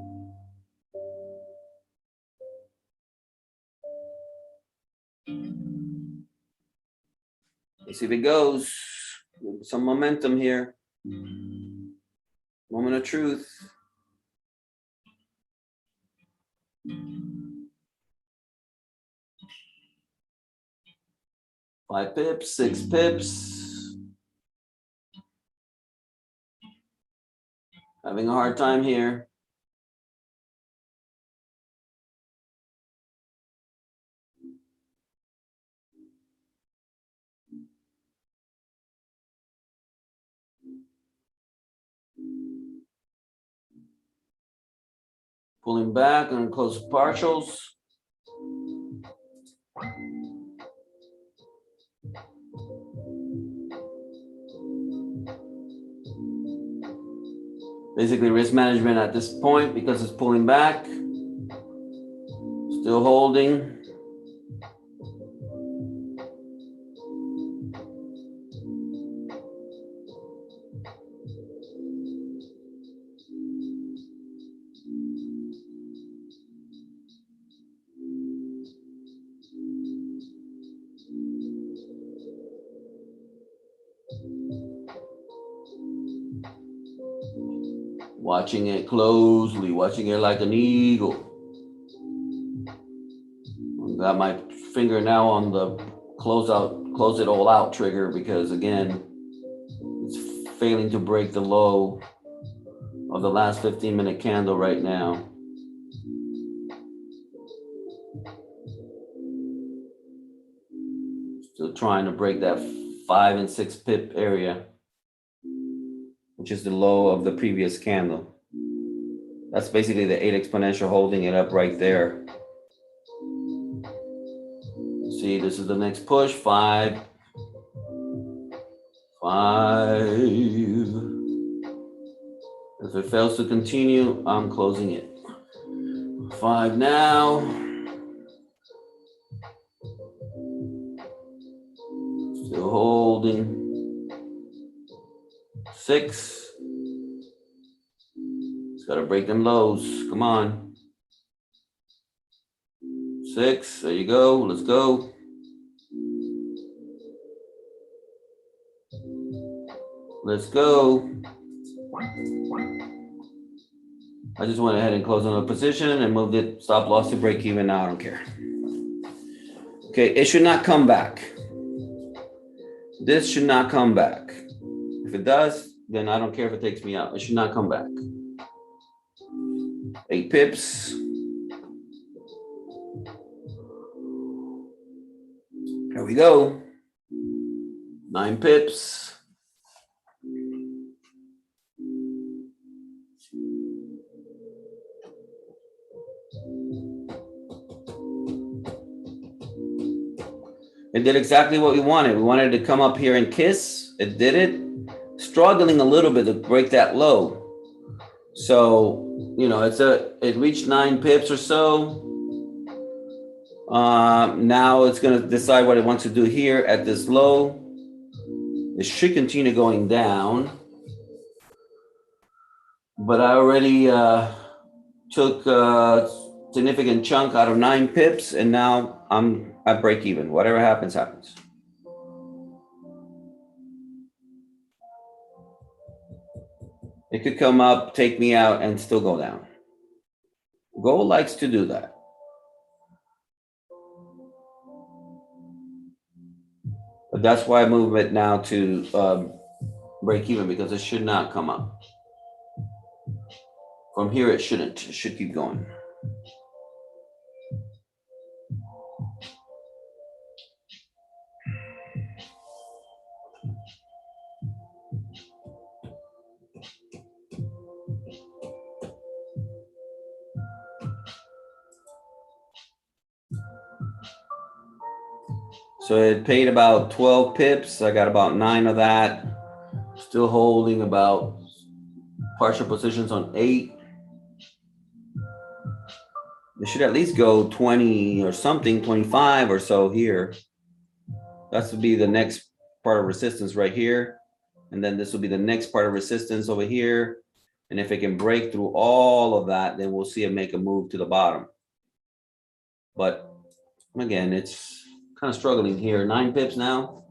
Let's see if it goes. Some momentum here. Moment of truth. 5 pips, 6 pips. Having a hard time here. Pulling back and close partials. Basically risk management at this point because it's pulling back. Still holding. Watching it closely, watching it like an eagle. Got my finger now on the close it all out trigger because again, it's failing to break the low of the last 15-minute candle right now. Still trying to break that 5 and 6 pip area, which is the low of the previous candle. That's basically the 8 exponential holding it up right there. See, this is the next push, 5. 5. If it fails to continue, I'm closing it. 5 now. Still holding. 6. It's got to break them lows. Come on. 6. There you go. Let's go. Let's go. I just went ahead and closed on a position and moved it stop loss to break even. Now I don't care. Okay, it should not come back. This should not come back. If it does, then I don't care if it takes me out. It should not come back. 8 pips. Here we go. 9 pips. It did exactly what we wanted. We wanted it to come up here and kiss. It did it. Struggling a little bit to break that low. So, you know, it reached 9 pips or so. Now it's going to decide what it wants to do here at this low. It should continue going down. But I already took a significant chunk out of 9 pips, and now I'm at break even. Whatever happens, happens. It could come up, take me out, and still go down. Gold likes to do that. But that's why I move it now to break even, because it should not come up. From here, it shouldn't. It should keep going. So it paid about 12 pips. I got about 9 of that. Still holding about partial positions on 8. It should at least go 20 or something, 25 or so here. That's would be the next part of resistance right here. And then this will be the next part of resistance over here. And if it can break through all of that, then we'll see it make a move to the bottom. But again, it's kind of struggling here. 9 pips now.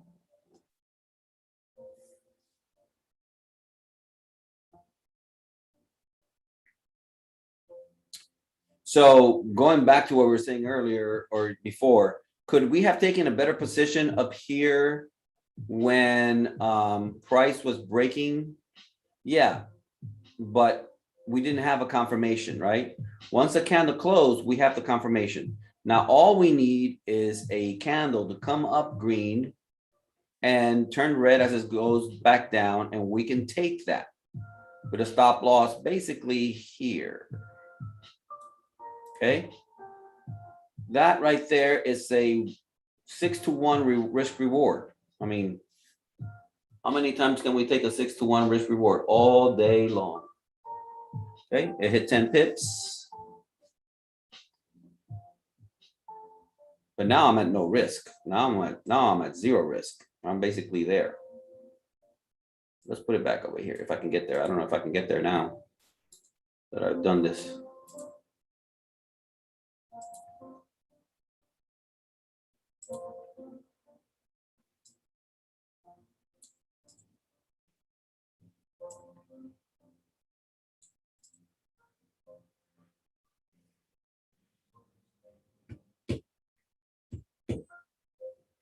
So going back to what we were saying earlier or before, could we have taken a better position up here when price was breaking? Yeah, but we didn't have a confirmation, right? Once the candle closed, we have the confirmation. Now, all we need is a candle to come up green and turn red as it goes back down, and we can take that with a stop loss basically here. Okay. That right there is a 6-to-1 risk reward. I mean, how many times can we take a 6-to-1 risk reward? All day long. Okay, it hit 10 pips. But now I'm at no risk. Now I'm at 0 risk. I'm basically there. Let's put it back over here if I can get there. I don't know if I can get there now that I've done this.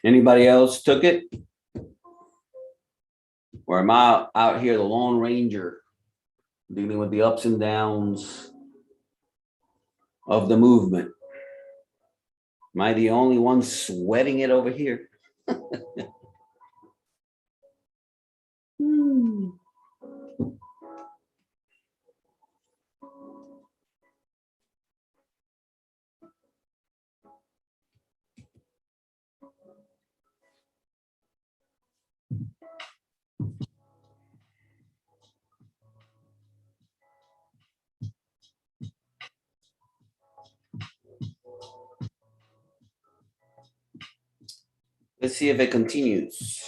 Anybody else took it? Or am I out here, the Lone Ranger, dealing with the ups and downs of the movement? Am I the only one sweating it over here? Let's see if it continues.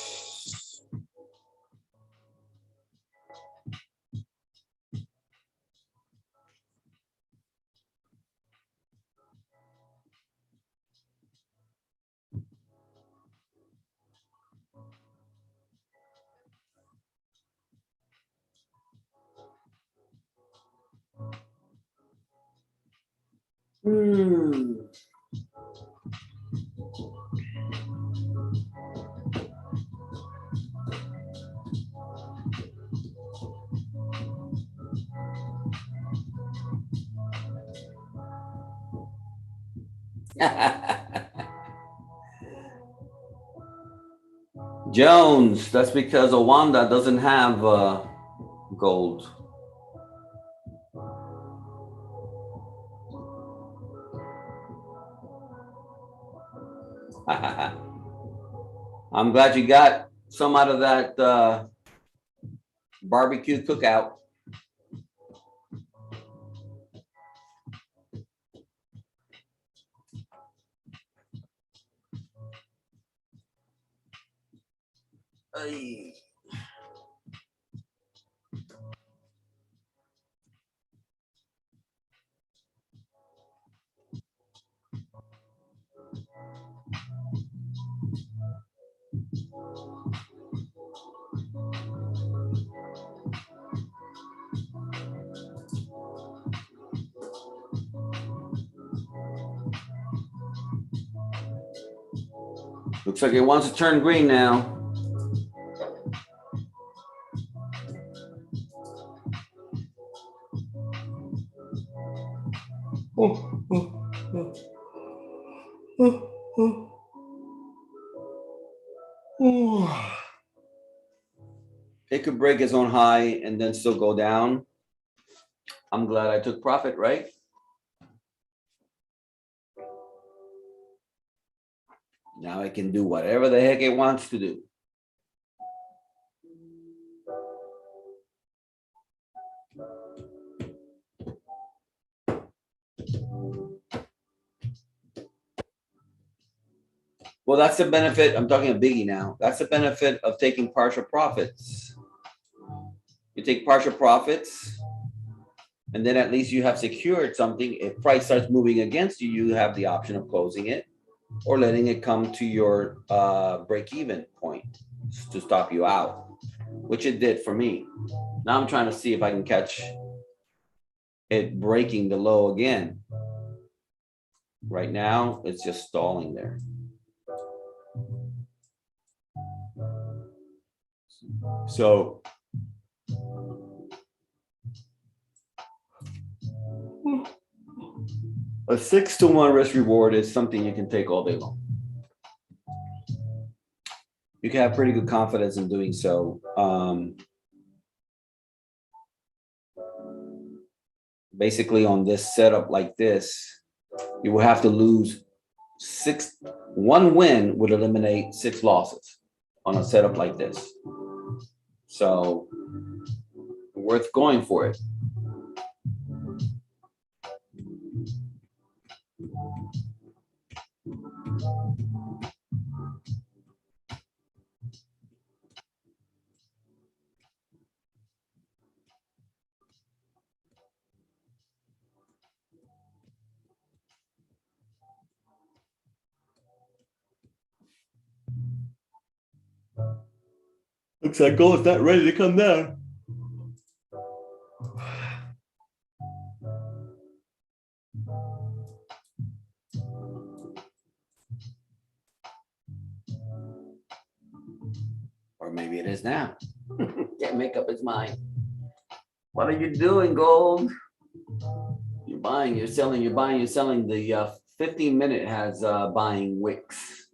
Jones, that's because Owanda doesn't have gold. I'm glad you got some out of that barbecue cookout. Ay. Looks like it wants to turn green now. It could break its own high and then still go down. I'm glad I took profit, right? Now it can do whatever the heck it wants to do. Well, that's the benefit. I'm talking a biggie now. That's the benefit of taking partial profits. You take partial profits, and then at least you have secured something. If price starts moving against you, you have the option of closing it or letting it come to your break-even point to stop you out, which it did for me. Now I'm trying to see if I can catch it breaking the low again. Right now, it's just stalling there. So a 6-to-1 risk reward is something you can take all day long. You can have pretty good confidence in doing so. Basically, on this setup like this, you will have to lose one win would eliminate 6 losses on a setup like this. So worth going for it. Looks like gold is not ready to come down. Or maybe it is now. Can't make up its mind. What are you doing, gold? You're buying, you're selling, you're buying, you're selling. The 15-minute has buying wicks.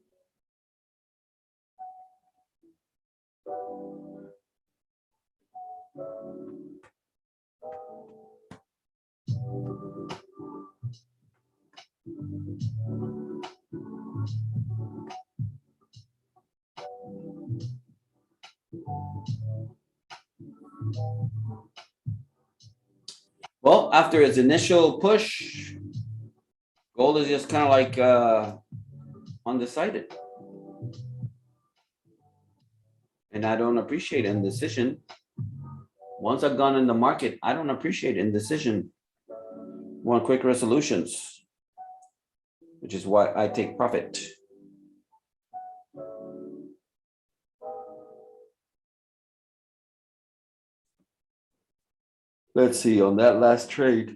Well, after its initial push, gold is just kind of like undecided. And I don't appreciate indecision. Once I've gone in the market, I don't appreciate indecision. I want quick resolutions, which is why I take profit. Let's see on that last trade.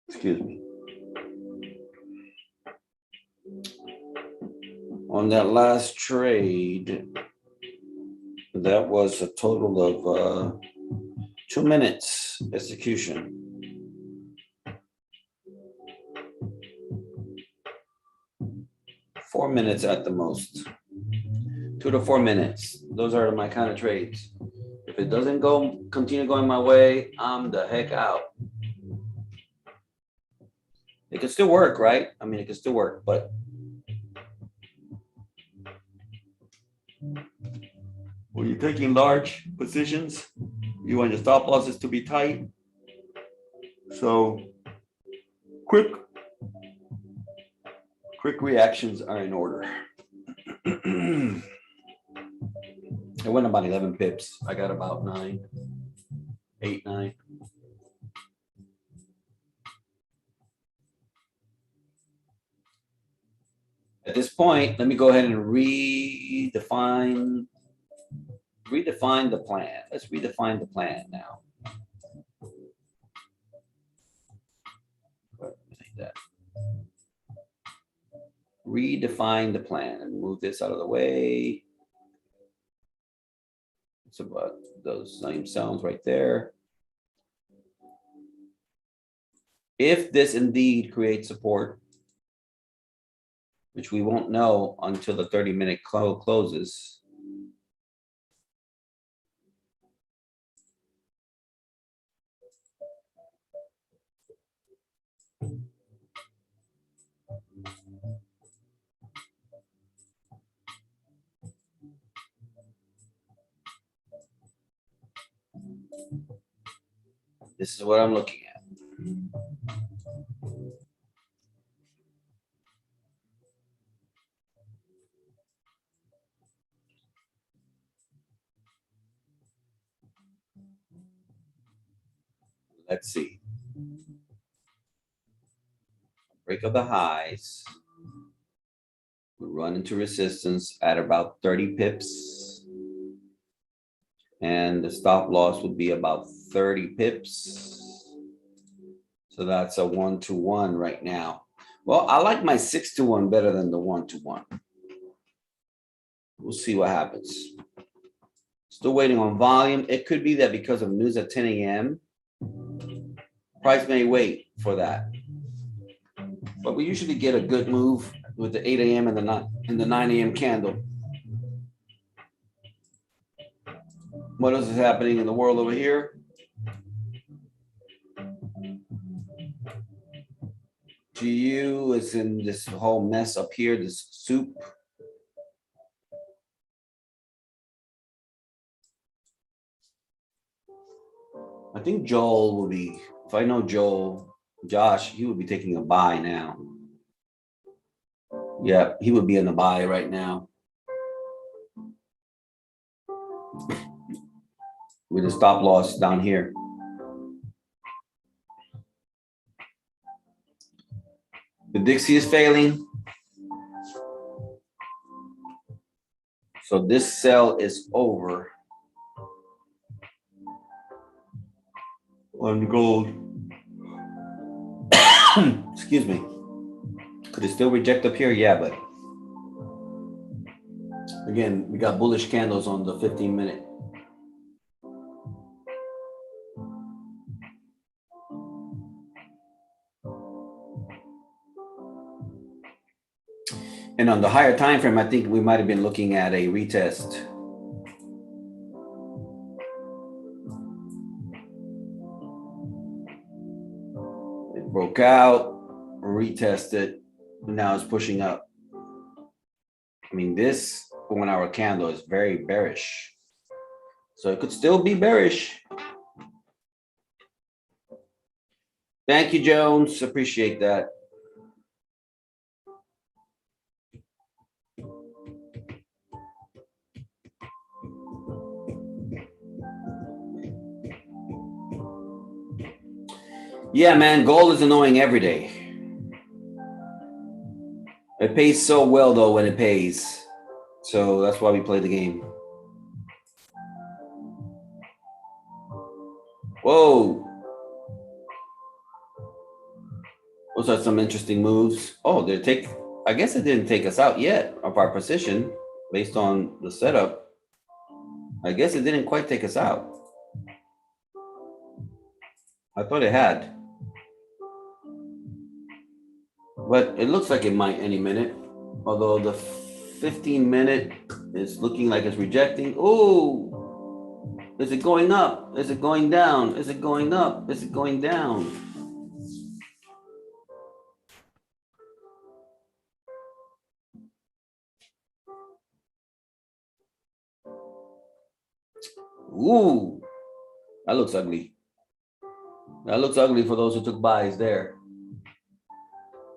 Excuse me. On that last trade, that was a total of 2 minutes execution. 4 minutes at the most. 2 to 4 minutes. Those are my kind of trades. If it doesn't continue going my way, I'm the heck out. It can still work, right? I mean, it can still work, but when you're taking large positions, you want your stop losses to be tight. So quick reactions are in order. It went about 11 pips. I got about 8, 9. At this point, let me go ahead and redefine the plan. Let's redefine the plan now. Like that. Redefine the plan and move this out of the way. It's about those same sounds right there. If this indeed creates support, which we won't know until the 30-minute closes. This is what I'm looking at. Let's see. Break of the highs. We run into resistance at about 30 pips. And the stop loss would be about 30 pips. So that's a 1-to-1 right now. Well, I like my 6-to-1 better than the 1-to-1. We'll see what happens. Still waiting on volume. It could be that because of news at 10 a.m., price may wait for that. But we usually get a good move with the 8 a.m. and the 9 a.m. candle. What else is happening in the world over here? GU is in this whole mess up here, this soup. I think Joel will be, if I know Josh, he would be taking a buy now. Yeah, he would be in the buy right now. With a stop loss down here. The Dixie is failing. So this sell is over on gold. Excuse me. Could it still reject up here? Yeah, but again, we got bullish candles on the 15-minute. And on the higher time frame, I think we might have been looking at a retest. It broke out, retested, and now it's pushing up. I mean, this 1-hour candle is very bearish. So it could still be bearish. Thank you, Jones. Appreciate that. Yeah, man, gold is annoying every day. It pays so well, though, when it pays. So that's why we play the game. Whoa. Those are some interesting moves. Oh, I guess it didn't take us out yet of our position based on the setup. I guess it didn't quite take us out. I thought it had. But it looks like it might any minute. Although the 15-minute is looking like it's rejecting. Oh, is it going up? Is it going down? Is it going up? Is it going down? Ooh, that looks ugly. That looks ugly for those who took buys there.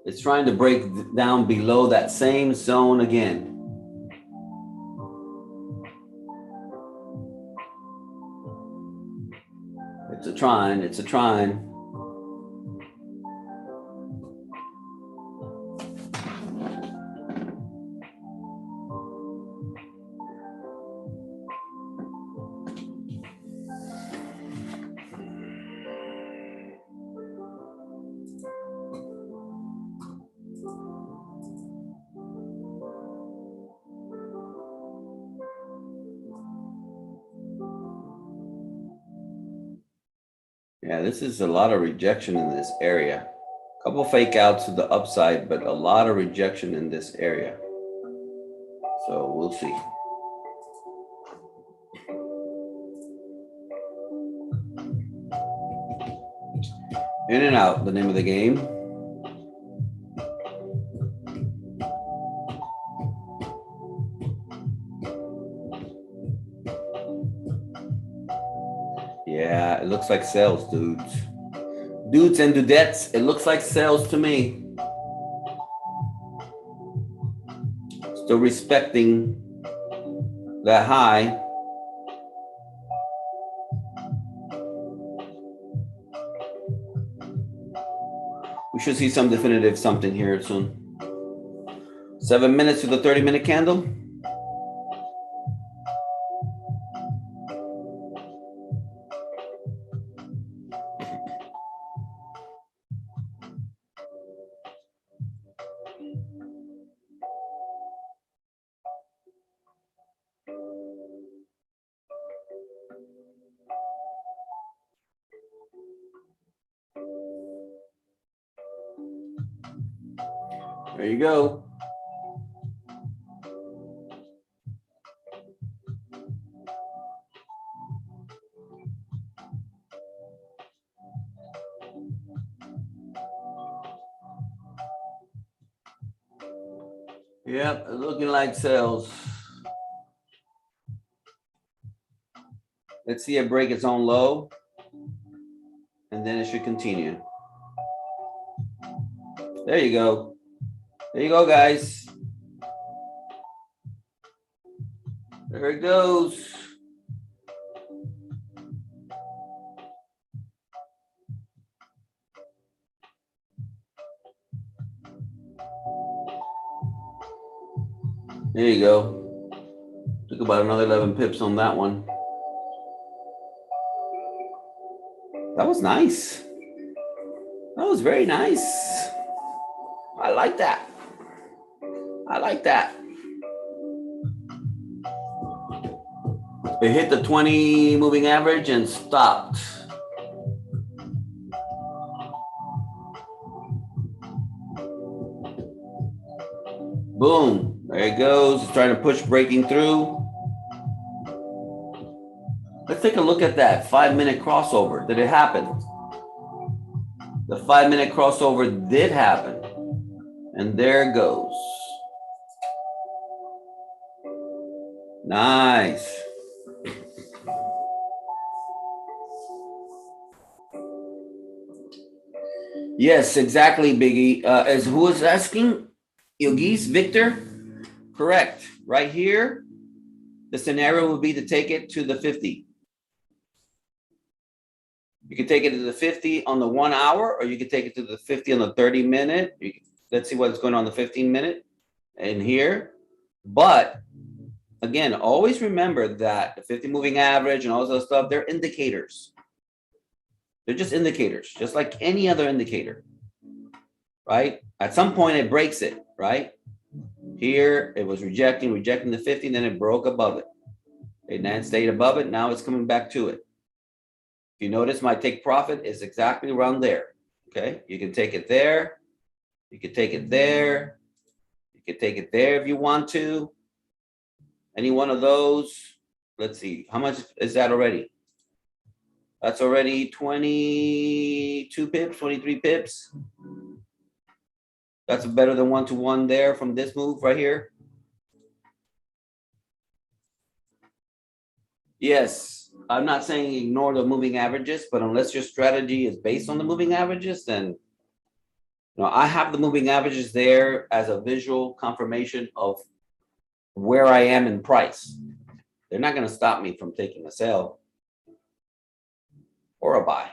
It's trying to break down below that same zone again. It's a trying, it's a trying. Yeah, this is a lot of rejection in this area. A couple fake outs to the upside, but a lot of rejection in this area. So we'll see. In and out, the name of the game. Yeah, it looks like sales, dudes. Dudes and dudettes, it looks like sales to me. Still respecting that high. We should see some definitive something here soon. 7 minutes to the 30-minute candle. There you go. Yep, looking like sales. Let's see it break its own low, and then it should continue. There you go. There you go, guys. There it goes. There you go. Took about another 11 pips on that one. That was nice. That was very nice. I like that. I like that. It hit the 20 moving average and stopped. Boom. There it goes. It's trying to push, breaking through. Let's take a look at that 5-minute crossover. Did it happen? The 5-minute crossover did happen. And there it goes. Nice. Yes, exactly, Biggie. As who was asking? Yogis, Victor? Correct. Right here, the scenario would be to take it to the 50. You could take it to the 50 on the 1 hour, or you could take it to the 50 on the 30-minute. Let's see what's going on the 15-minute in here. But again, always remember that the 50 moving average and all this other stuff, they're indicators. They're just indicators, just like any other indicator, right? At some point, it breaks it, right? Here, it was rejecting the 50, then it broke above it. And then stayed above it. Now it's coming back to it. If you notice, my take profit is exactly around there, okay? You can take it there. You can take it there. You can take it there if you want to. Any one of those. Let's see. How much is that already? That's already 22 pips, 23 pips. That's better than 1-to-1 there from this move right here. Yes, I'm not saying ignore the moving averages, but unless your strategy is based on the moving averages, then I have the moving averages there as a visual confirmation of where I am in price. They're not going to stop me from taking a sell or a buy.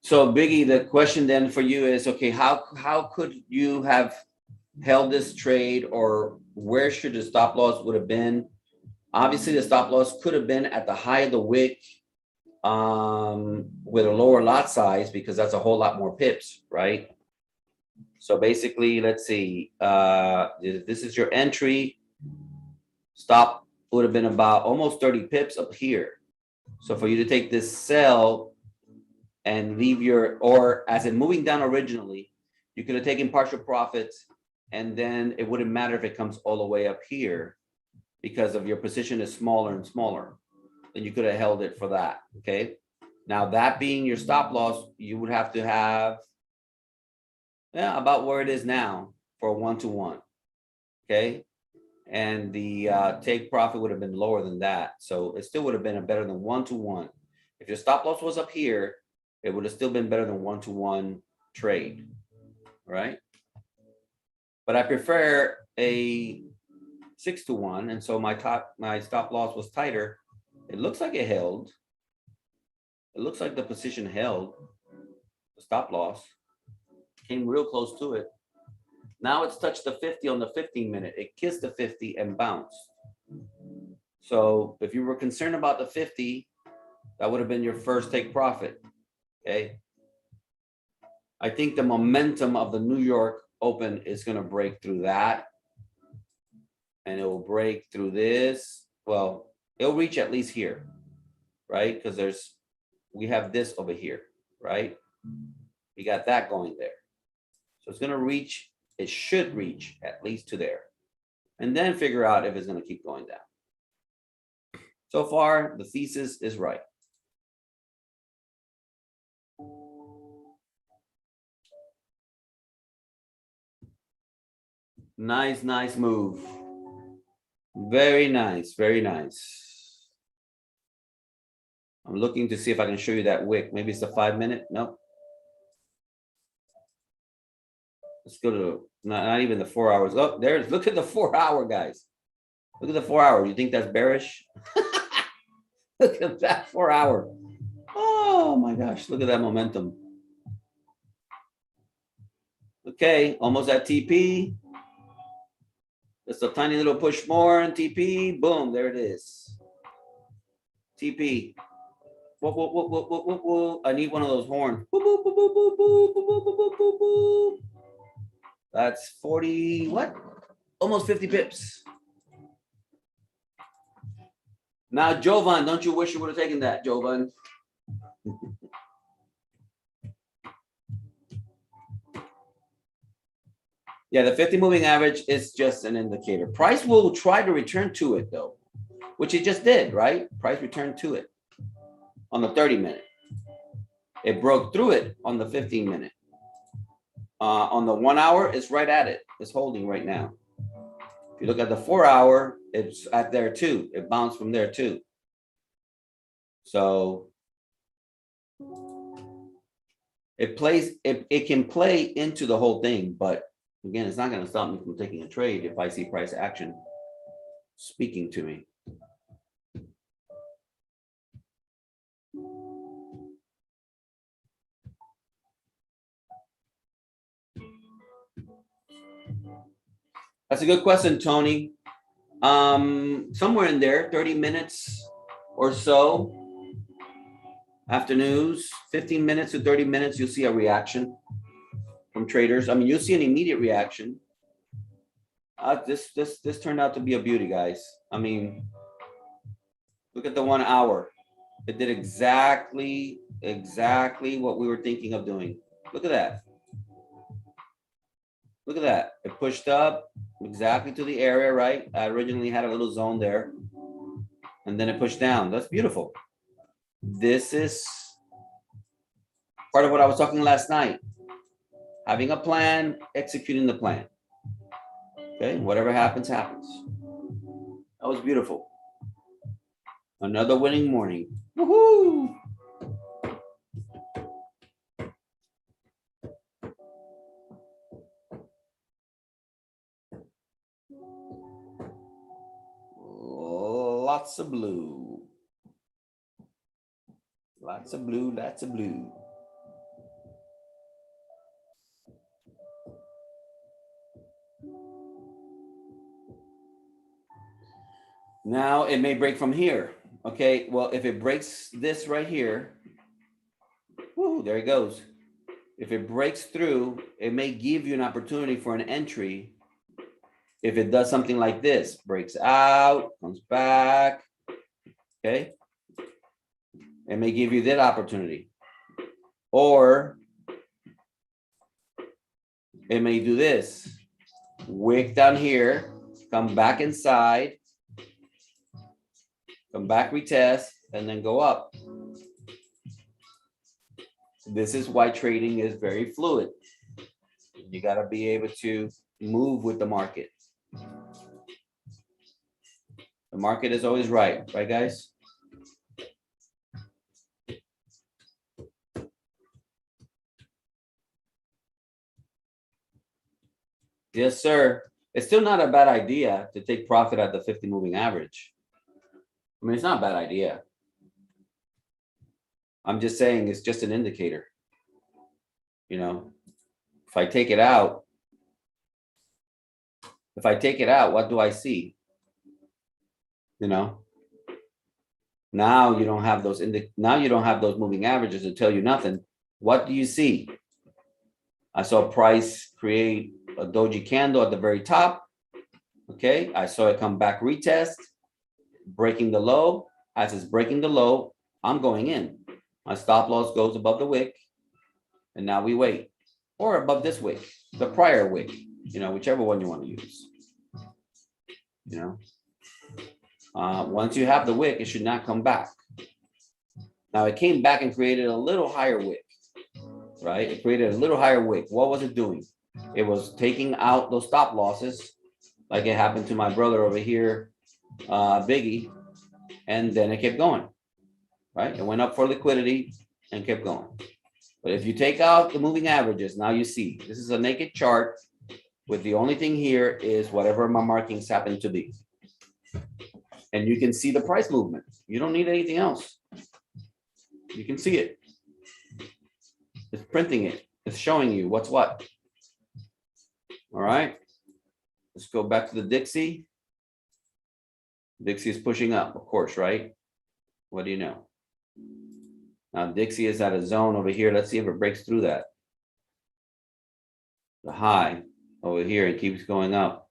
So Biggie, the question then for you is, okay, how could you have held this trade, or where should the stop loss would have been? Obviously, the stop loss could have been at the high of the wick with a lower lot size, because that's a whole lot more pips, right? So basically, let's see. This is your entry. Stop would have been about almost 30 pips up here. So for you to take this sell and leave your, or as in moving down originally, you could have taken partial profits, and then it wouldn't matter if it comes all the way up here, because of your position is smaller and smaller. Then you could have held it for that, okay? Now that being your stop loss, you would have to have, about where it is now for a 1-to-1, okay? And the take profit would have been lower than that. So it still would have been a better than 1-to-1. If your stop loss was up here, it would have still been better than 1-to-1 trade, right? But I prefer a 6-1. And so my stop loss was tighter. It looks like it held. It looks like the position held. The stop loss came real close to it. Now it's touched the 50 on the 15-minute. It kissed the 50 and bounced. So if you were concerned about the 50, that would have been your first take profit. Okay. I think the momentum of the New York Open is going to break through that. And it will break through this. Well, it'll reach at least here, right? Because we have this over here, right? We got that going there. So it's going to reach, it should reach at least to there. And then figure out if it's going to keep going down. So far, the thesis is right. Nice, nice move. Very nice, very nice. I'm looking to see if I can show you that wick. Maybe it's the 5-minute. Nope. Let's go to not even the 4 hours. Oh, there's, look at the 4 hour, guys. Look at the 4 hour. You think that's bearish? Look at that 4 hour. Oh my gosh, look at that momentum. Okay, almost at TP. Just a tiny little push more and TP. Boom, there it is. TP. Whoa, whoa, whoa, whoa, whoa, whoa, whoa. I need one of those horns. Boop, boop, boop, boop, boop, boop, boop, boop, boop, boop, boop. That's 40, what? Almost 50 pips. Now, Jovan, don't you wish you would have taken that, Jovan? Yeah, the 50 moving average is just an indicator. Price will try to return to it, though, which it just did, right? Price returned to it on the 30-minute. It broke through it on the 15-minute. On the 1 hour, it's right at it. It's holding right now. If you look at the 4 hour, it's at there too. It bounced from there too. So it plays, it can play into the whole thing, but again, it's not going to stop me from taking a trade if I see price action speaking to me. That's a good question, Tony. Somewhere in there, 30 minutes or so after news, 15 minutes to 30 minutes, you'll see a reaction from traders. I mean, you'll see an immediate reaction. This turned out to be a beauty, guys. I mean, look at the 1 hour. It did exactly what we were thinking of doing. Look at that. Look at that. It pushed up exactly to the area, right? I originally had a little zone there. And then it pushed down. That's beautiful. This is part of what I was talking last night. Having a plan, executing the plan. Okay, whatever happens, happens. That was beautiful. Another winning morning. Woohoo! Lots of blue. Lots of blue, lots of blue. Now it may break from here. Okay, well, if it breaks this right here, whoo, there it goes. If it breaks through, it may give you an opportunity for an entry. If it does something like this, breaks out, comes back, okay? It may give you that opportunity. Or it may do this. Wick down here, come back inside, come back, retest, and then go up. This is why trading is very fluid. You got to be able to move with the market. The market is always right, right, guys? Yes, sir. It's still not a bad idea to take profit at the 50 moving average. I mean, it's not a bad idea. I'm just saying it's just an indicator. You know, if I take it out, what do I see? You know, now you don't have those moving averages to tell you nothing. What do you see? I saw price create a doji candle at the very top. Okay, I saw it come back retest, breaking the low. As it's breaking the low, I'm going in. My stop loss goes above the wick, and now we wait, or above this wick, the prior wick, you know, whichever one you want to use. You know, once you have the wick, it should not come back. Now it came back and created a little higher wick, right? It created a little higher wick. What was it doing? It was taking out those stop losses, like it happened to my brother over here, Biggie, and then it kept going, right? It went up for liquidity and kept going. But if you take out the moving averages, now you see this is a naked chart with the only thing here is whatever my markings happen to be. And you can see the price movement. You don't need anything else. You can see it. It's printing it. It's showing you what's what. All right. Let's go back to the Dixie. Dixie is pushing up, of course, right? What do you know? Now Dixie is at a zone over here. Let's see if it breaks through that. The high over here, it keeps going up.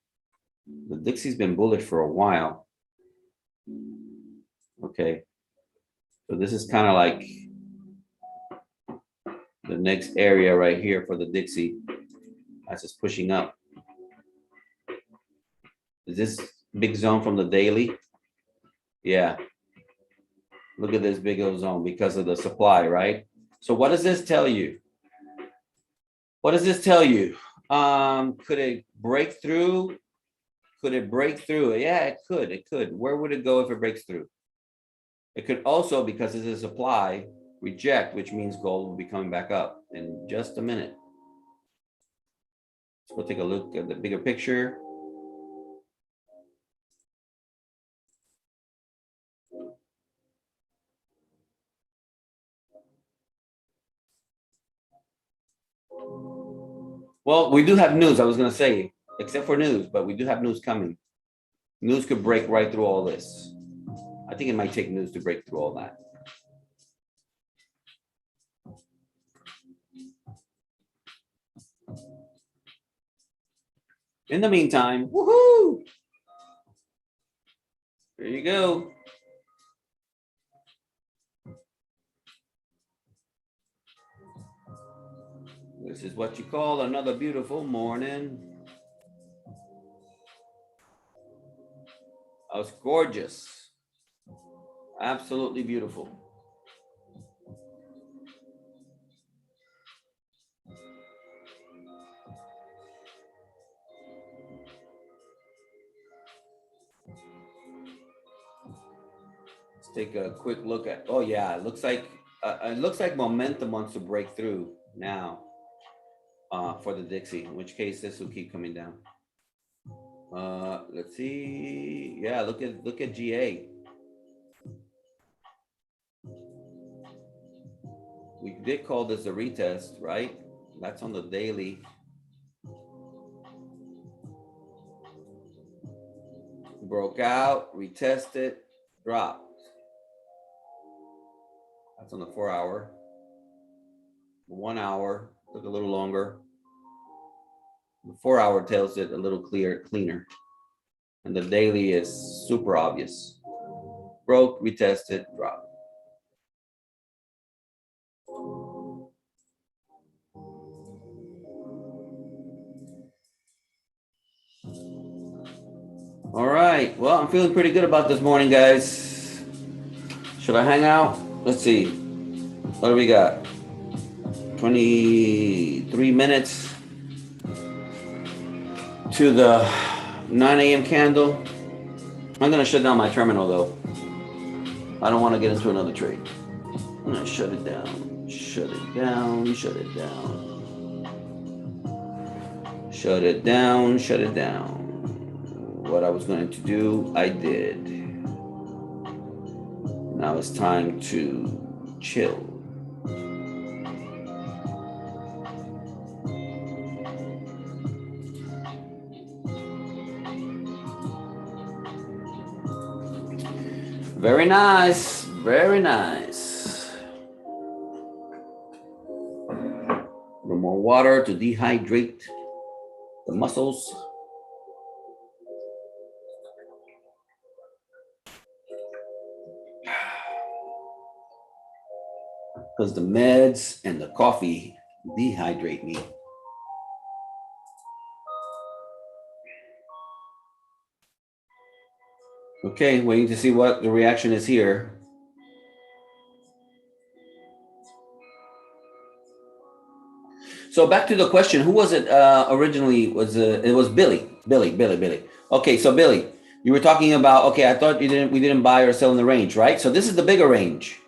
The Dixie's been bullish for a while. Okay. So this is kind of like the next area right here for the Dixie as it's pushing up. Is this big zone from the daily? Yeah. Look at this big old zone because of the supply, right? So what does this tell you? What does this tell you? Could it break through? Could it break through? Yeah, it could. It could. Where would it go if it breaks through? It could also, because it's a supply, reject, which means gold will be coming back up in just a minute. So we'll take a look at the bigger picture. Well, we do have news, I was going to say, except for news, but we do have news coming. News could break right through all this. I think it might take news to break through all that. In the meantime, woohoo! There you go. This is what you call another beautiful morning. Oh, it's gorgeous. Absolutely beautiful. Let's take a quick look at, oh yeah, it looks like momentum wants to break through now for the Dixie, in which case this will keep coming down. Let's see. Yeah, look at GA. We did call this a retest, right? That's on the daily. Broke out, retested, dropped. That's on the 4 hour. 1 hour took a little longer. The 4 hour tells it a little cleaner. And the daily is super obvious. Broke, retested, dropped. All right, well, I'm feeling pretty good about this morning, guys. Should I hang out? Let's see. What do we got? 23 minutes to the 9 a.m. candle. I'm gonna shut down my terminal though. I don't want to get into another trade. I'm gonna shut it down. Shut it down. Shut it down. Shut it down. Shut it down. what I was going to do, I did. Now it's time to chill. Very nice, very nice. A little more water to dehydrate the muscles. Because the meds and the coffee dehydrate me. Okay, waiting to see what the reaction is here. So back to the question, who was it originally? It was Billy. Billy. Okay, so Billy, you were talking about, okay, I thought we didn't buy or sell in the range, right? So this is the bigger range.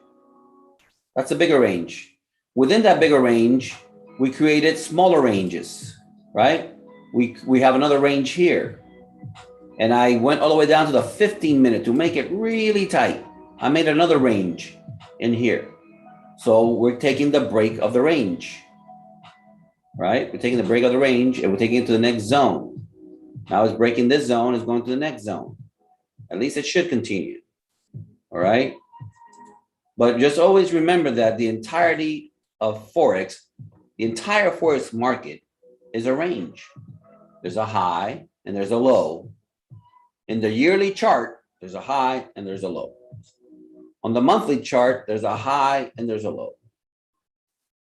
That's the bigger range. Within that bigger range, we created smaller ranges, right? We have another range here. And I went all the way down to the 15-minute to make it really tight. I made another range in here. So we're taking the break of the range, right? We're taking the break of the range and we're taking it to the next zone. Now it's breaking this zone, it's going to the next zone. At least it should continue, all right? But just always remember that the entirety of Forex, the entire Forex market is a range. There's a high and there's a low. In the yearly chart, there's a high and there's a low. On the monthly chart, there's a high and there's a low.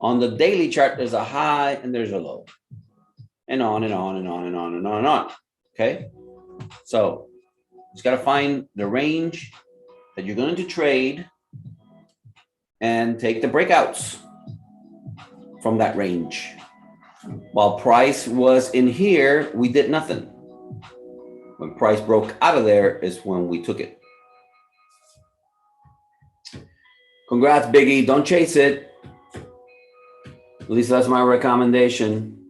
On the daily chart, there's a high and there's a low. And on and on and on and on and on and on. Okay? So just got to find the range that you're going to trade and take the breakouts from that range. While price was in here, we did nothing. When price broke out of there is when we took it. Congrats, Biggie. Don't chase it. At least that's my recommendation.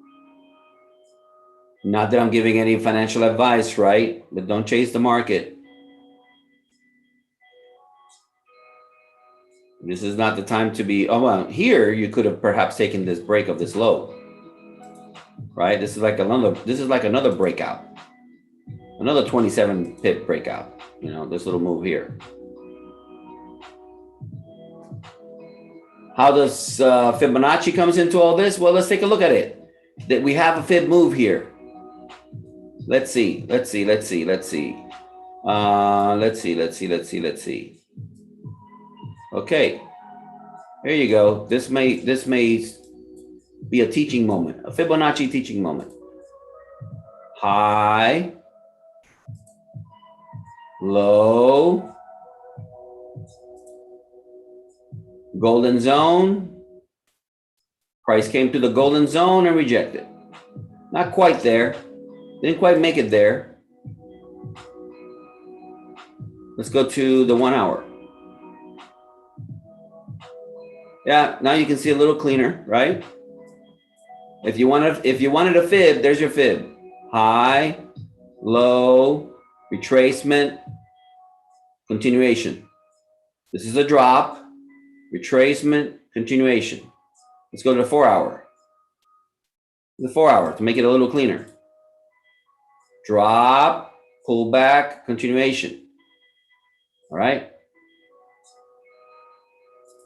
Not that I'm giving any financial advice, right? But don't chase the market. This is not the time to be, oh, well, here you could have perhaps taken this break of this low, right? This is like another breakout. Another 27 pip breakout, you know, this little move here. How does Fibonacci comes into all this? Well, let's take a look at it. That we have a fib move here. Let's see. Okay, here you go. This may be a teaching moment, a Fibonacci teaching moment. High, low, golden zone. Price came to the golden zone and rejected. Not quite there. Didn't quite make it there. Let's go to the 1 hour. Yeah, now you can see a little cleaner, right? If you wanted a fib, there's your fib. High, low, retracement, continuation. This is a drop, retracement, continuation. Let's go to the 4 hour. The 4 hour to make it a little cleaner. Drop, pull back, continuation. All right.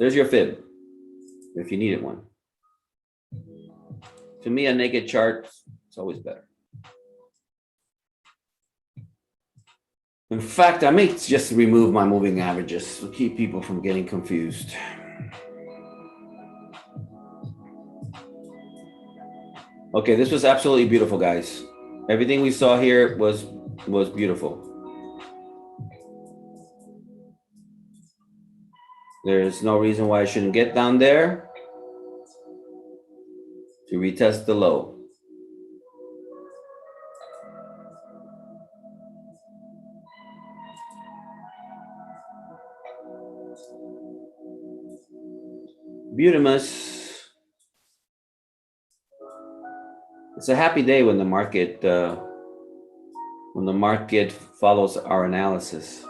There's your fib, if you needed one. To me, a naked chart is always better. In fact, I may just remove my moving averages to keep people from getting confused. Okay, this was absolutely beautiful, guys. Everything we saw here was beautiful. There's no reason why I shouldn't get down there to retest the low. Beautimus. It's a happy day when the market when the market follows our analysis.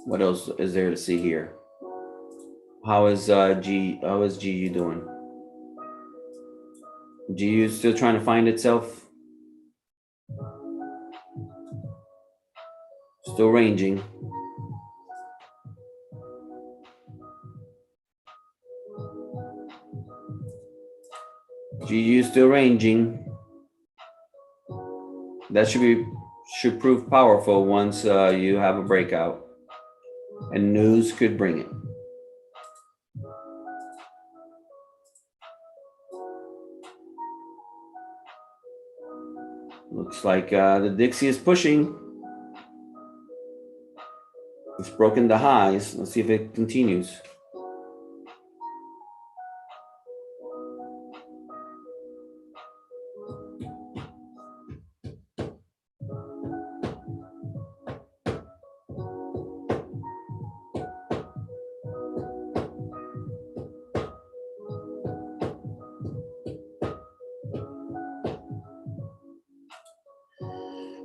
What else is there to see here? How is GU doing? GU still trying to find itself? Still ranging. GU still ranging. That should prove powerful once you have a breakout, and news could bring it. Looks like the Dixie is pushing. It's broken the highs. Let's see if it continues.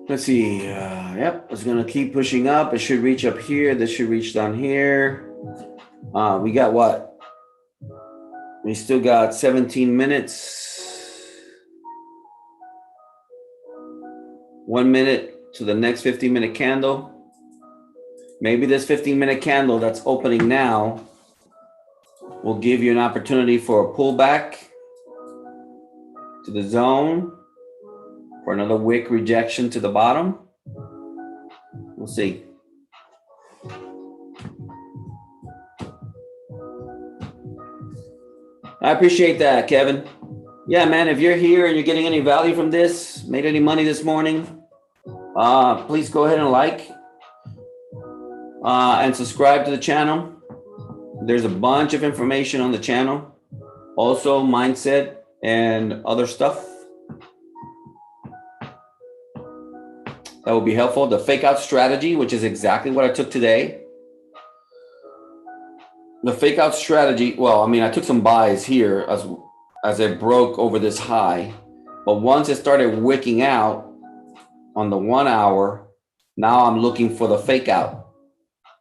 Let's see. Yep, it's gonna keep pushing up. It should reach up here. This should reach down here. We got what? We still got 17 minutes. 1 minute to the next 15-minute candle. Maybe this 15-minute candle that's opening now will give you an opportunity for a pullback to the zone, for another wick rejection to the bottom. We'll see. I appreciate that, Kevin. Yeah, man, if you're here and you're getting any value from this, made any money this morning, please go ahead and like and subscribe to the channel. There's a bunch of information on the channel. Also, mindset and other stuff that will be helpful. The fake out strategy, which is exactly what I took today. The fake out strategy, well, I mean, I took some buys here as it broke over this high, but once it started wicking out on the 1 hour, now I'm looking for the fake out,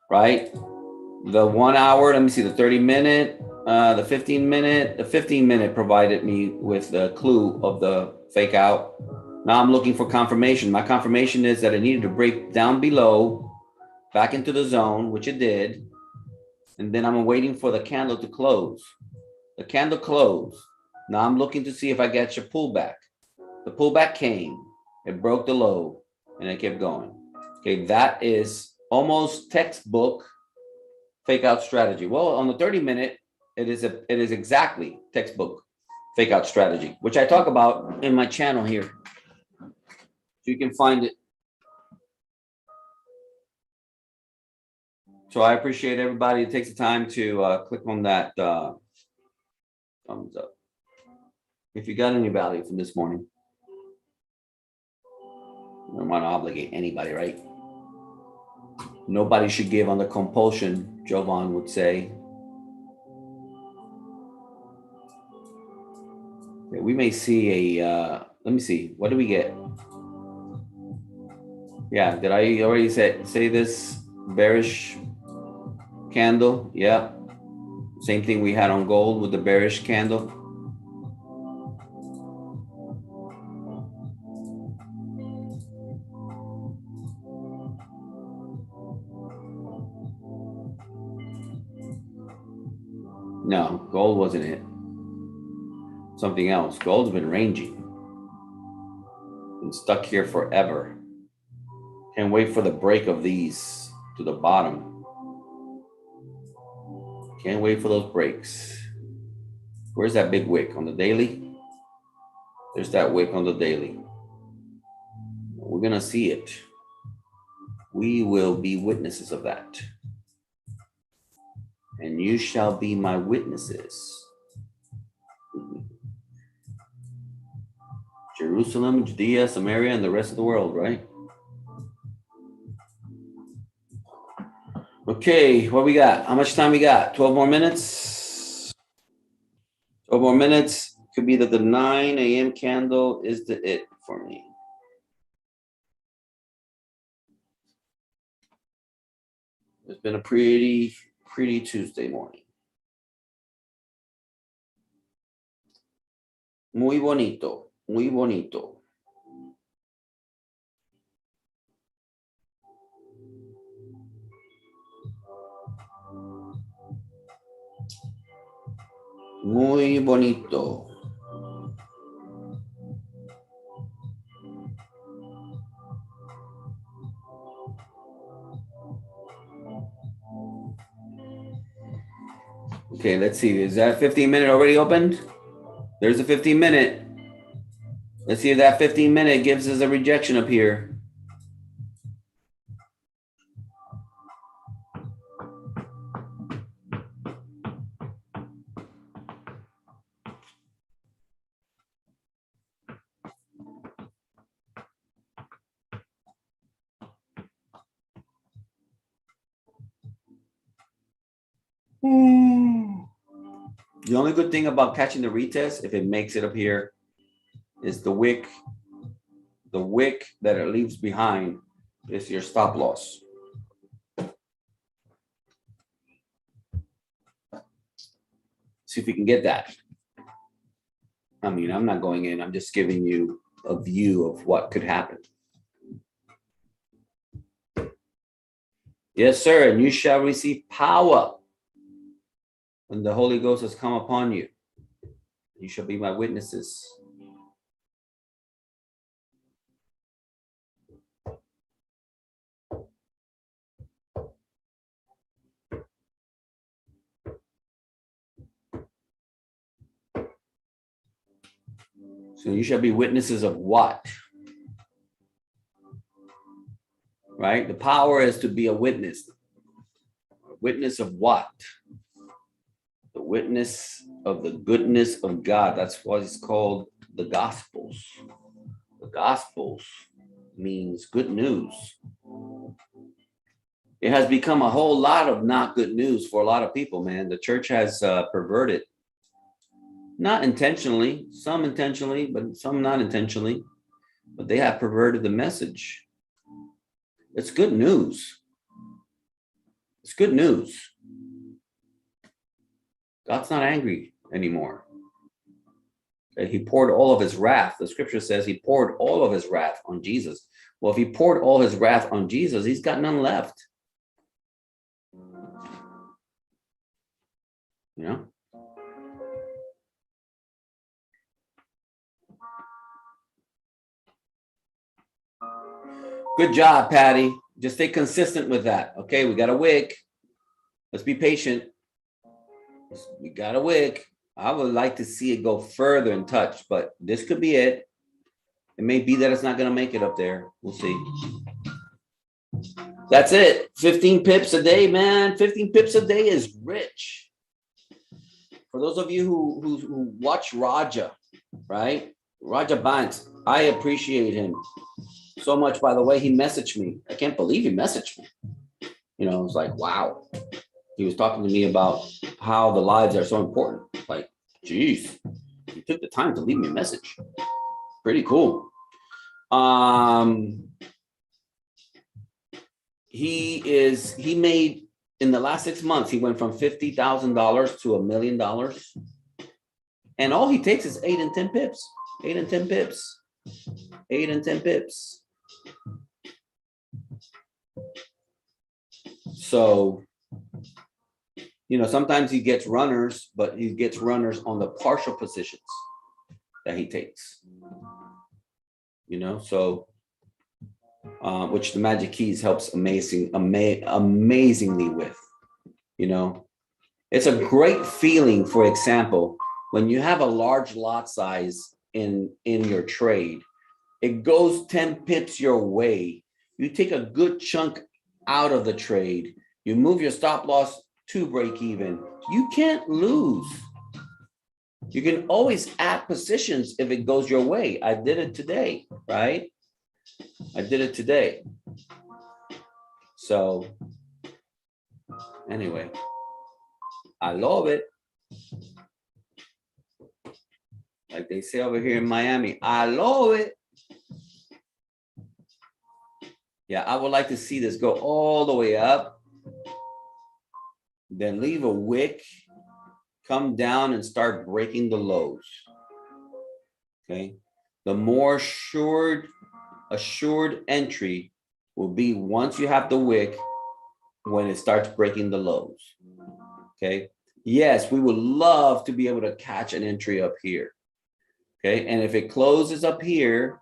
right? The 1 hour, let me see, the 30-minute, the 15-minute, the 15-minute provided me with the clue of the fake out. Now I'm looking for confirmation. My confirmation is that it needed to break down below, back into the zone, which it did. And then I'm waiting for the candle to close. The candle closed. Now I'm looking to see if I get your pullback. The pullback came, it broke the low, and it kept going. Okay, that is almost textbook fake out strategy. Well, on the 30-minute, it is exactly textbook fake out strategy, which I talk about in my channel here. So you can find it. So I appreciate everybody who takes the time to click on that thumbs up. If you got any value from this morning, I don't want to obligate anybody, right? Nobody should give under compulsion, Jovan would say. Okay, we may see a, let me see, what do we get? Yeah, did I already say this bearish candle? Yeah, same thing we had on gold with the bearish candle. No, gold wasn't it. Something else. Gold's been ranging. Been stuck here forever. Can't wait for the break of these to the bottom. Can't wait for those breaks. Where's that big wick on the daily? There's that wick on the daily. We're gonna see it. We will be witnesses of that. And you shall be my witnesses. Jerusalem, Judea, Samaria, and the rest of the world, right? Okay, what we got? How much time we got? 12 more minutes. 12 more minutes. Could be that the 9 a.m. candle is the it for me. It's been a pretty Tuesday morning. Muy bonito, muy bonito. Muy bonito. Okay, let's see. Is that 15-minute already opened? There's a 15-minute. Let's see if that 15-minute gives us a rejection up here. The only good thing about catching the retest, if it makes it up here, is the wick that it leaves behind is your stop loss. See if we can get that. I mean, I'm not going in. I'm just giving you a view of what could happen. Yes, sir. And you shall receive power when the Holy Ghost has come upon you. You shall be my witnesses. So you shall be witnesses of what? Right? The power is to be a witness. A witness of what? The witness of the goodness of God. That's what it's called, the Gospels. The Gospels means good news. It has become a whole lot of not good news for a lot of people, man. The church has perverted. Not intentionally, some intentionally, but some not intentionally. But they have perverted the message. It's good news. It's good news. God's not angry anymore. He poured all of his wrath. The scripture says he poured all of his wrath on Jesus. Well, if he poured all his wrath on Jesus, he's got none left. You know? Good job, Patty. Just stay consistent with that. Okay, we got a wick. Let's be patient. We got a wick. I would like to see it go further and touch, but this could be it. It may be that it's not going to make it up there. We'll see. That's it. 15 pips a day, man. 15 pips a day is rich. For those of you who watch Raja, right? Raja Bant, I appreciate him so much. By the way, he messaged me. I can't believe he messaged me. You know, it's like, wow. He was talking to me about how the lives are so important. Like, geez, you took the time to leave me a message. Pretty cool. He made, in the last 6 months, he went from $50,000 to $1 million. And all he takes is 8 and 10 pips. 8 and 10 pips. 8 and 10 pips. So, you know, sometimes he gets runners, but he gets runners on the partial positions that he takes. You know, so which the Magic Keys helps amazingly with. You know, it's a great feeling. For example, when you have a large lot size in your trade, it goes 10 pips your way. You take a good chunk out of the trade. You move your stop loss to break even. You can't lose. You can always add positions if it goes your way. I did it today, right? I did it today. So anyway, I love it. Like they say over here in Miami, I love it. Yeah, I would like to see this go all the way up, then leave a wick, come down and start breaking the lows. Okay. The more assured entry will be once you have the wick, when it starts breaking the lows. Okay. Yes, we would love to be able to catch an entry up here. Okay. And if it closes up here,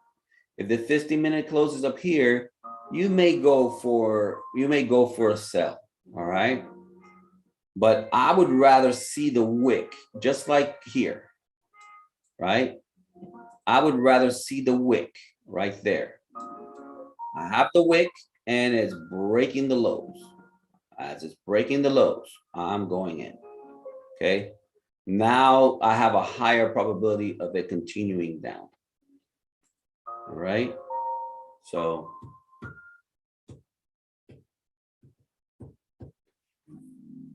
if the 50-minute closes up here, you may go for a sell. All right. But I would rather see the wick, just like here. Right. I would rather see the wick right there. I have the wick and it's breaking the lows. As it's breaking the lows, I'm going in. Okay. Now I have a higher probability of it continuing down. All right. So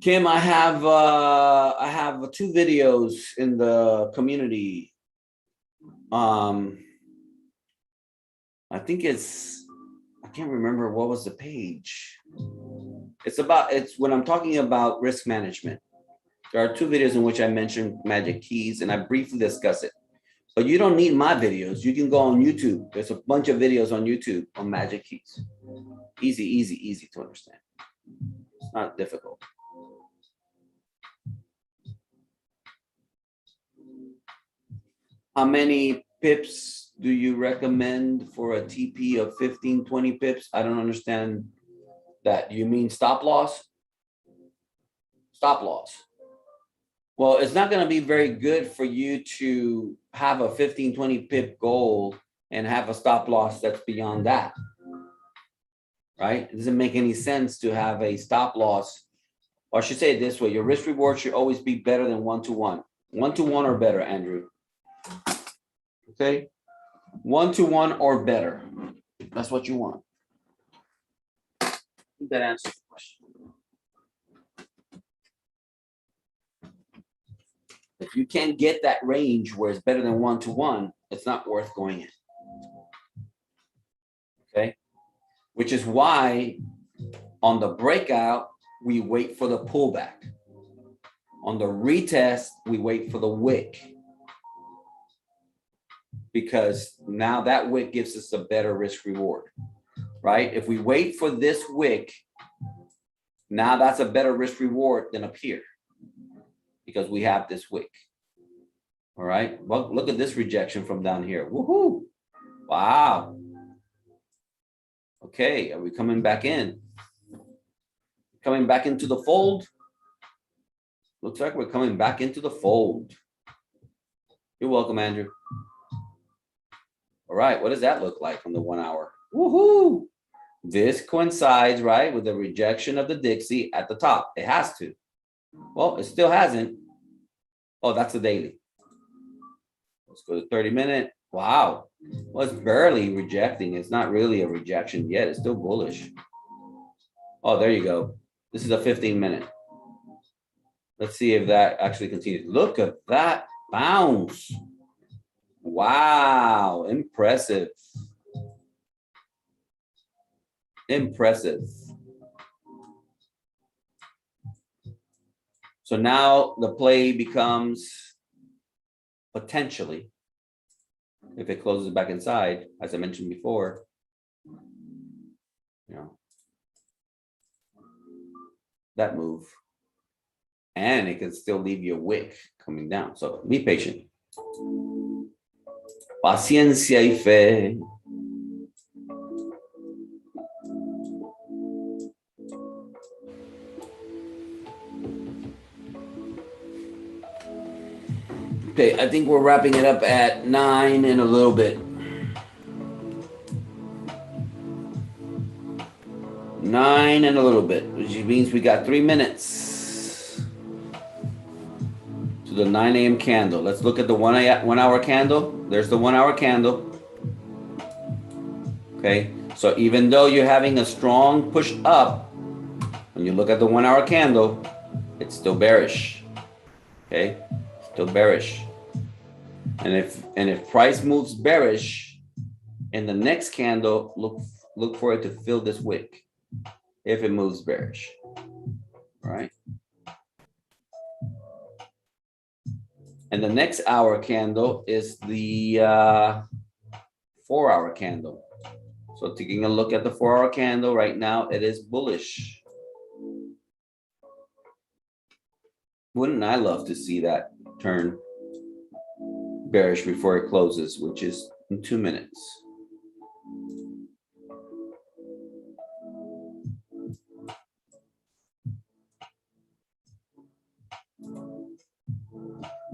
Kim, I have 2 videos in the community. I think I can't remember what was the page. It's when I'm talking about risk management. There are 2 videos in which I mentioned magic keys and I briefly discuss it. But you don't need my videos. You can go on YouTube. There's a bunch of videos on YouTube on magic keys. Easy to understand. It's not difficult. How many pips do you recommend for a TP of 15, 20 pips? I don't understand that. You mean stop loss? Stop loss. Well, it's not going to be very good for you to have a 15, 20 pip goal and have a stop loss that's beyond that. Right? It doesn't make any sense to have a stop loss. Or I should say it this way, your risk reward should always be better than 1-to-1. 1-to-1 or better, Andrew. Okay? 1-to-1 or better. That's what you want. I think that answers the question. If you can't get that range where it's better than 1-to-1, it's not worth going in. Okay? Which is why on the breakout, we wait for the pullback. On the retest, we wait for the wick. Because now that wick gives us a better risk reward, right? If we wait for this wick, now that's a better risk reward than up here because we have this wick. All right. Well, look at this rejection from down here. Woohoo. Wow. Okay. Are we coming back in? Coming back into the fold? Looks like we're coming back into the fold. You're welcome, Andrew. All right, what does that look like from the 1 hour? Woohoo! This coincides, right, with the rejection of the Dixie at the top. It has to. Well, it still hasn't. Oh, that's the daily. Let's go to 30-minute. Wow. Well, it's barely rejecting. It's not really a rejection yet. It's still bullish. Oh, there you go. This is a 15-minute. Let's see if that actually continues. Look at that bounce. Wow, impressive. Impressive. So now the play becomes potentially, if it closes back inside, as I mentioned before, you know, that move. And it can still leave you a wick coming down. So be patient. Paciencia y fe. Okay, I think we're wrapping it up at 9 in a little bit. 9 and a little bit, which means we got 3 minutes to the 9 a.m. candle. Let's look at the 1 hour candle. There's the 1 hour candle. Okay, so even though you're having a strong push up, when you look at the 1 hour candle, it's still bearish. Okay, still bearish. And if price moves bearish in the next candle, look for it to fill this wick. If it moves bearish, right? And the next hour candle is the 4-hour candle. So taking a look at the 4-hour candle right now, it is bullish. Wouldn't I love to see that turn bearish before it closes, which is in 2 minutes.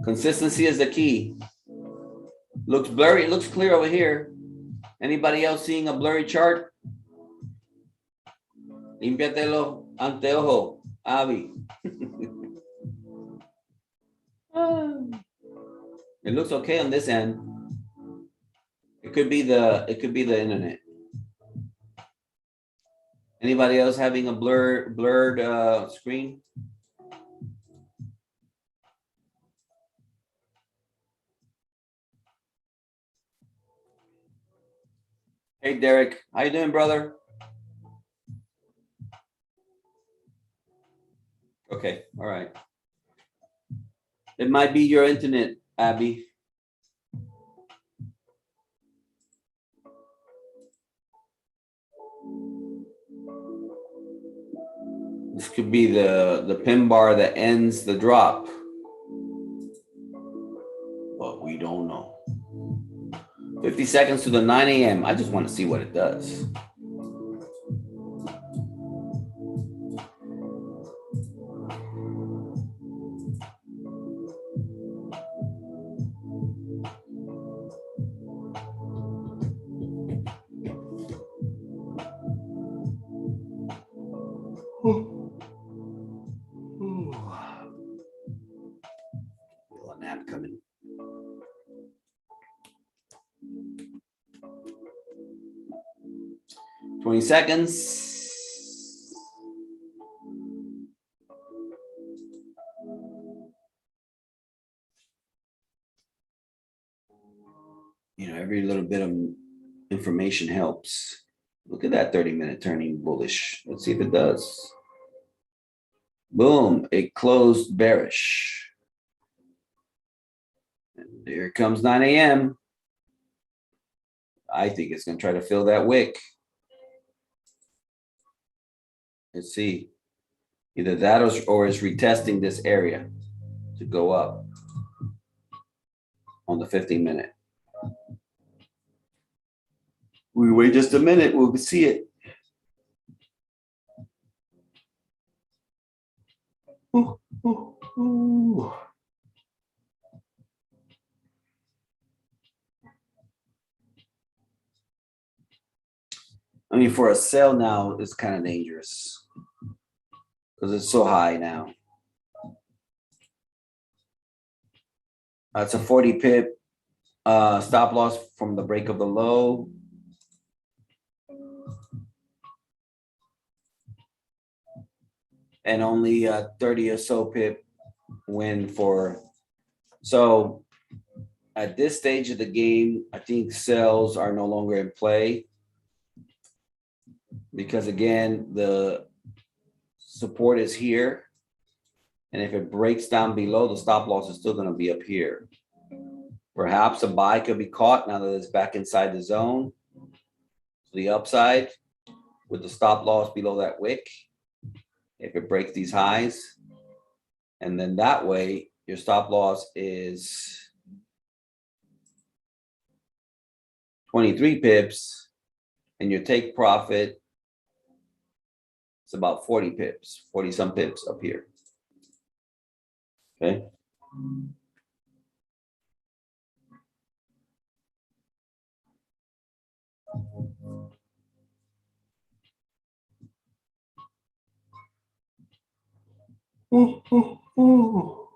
Consistency is the key. Looks blurry, it looks clear over here. Anybody else seeing a blurry chart? Límpiatelo anteojo, Avi. It looks okay on this end. It could be the internet. Anybody else having a blurred screen? Hey Derek, how you doing, brother? Okay, all right. It might be your internet, Abby. This could be the pin bar that ends the drop. But we don't know. 50 seconds to the 9 a.m. I just want to see what it does. Feel a nap coming. Twenty seconds. You know, every little bit of information helps. Look at that 30-minute turning bullish. Let's see if it does. Boom, it closed bearish. And here comes 9 a.m. I think it's going to try to fill that wick. Let's see. Either that or it's retesting this area to go up on the 15-minute. We wait just a minute, we'll see it. Ooh, ooh, ooh. I mean, for a sell now, it's kind of dangerous because it's so high now. That's a 40 pip stop loss from the break of the low. And only 30 or so pip win for. So at this stage of the game, I think sells are no longer in play. Because again, the support is here. And if it breaks down below, the stop loss is still going to be up here. Perhaps a buy could be caught now that it's back inside the zone. To the upside with the stop loss below that wick. If it breaks these highs. And then that way, your stop loss is 23 pips. And your take profit is about 40 pips, 40 some pips up here. Okay. Ooh, ooh, ooh.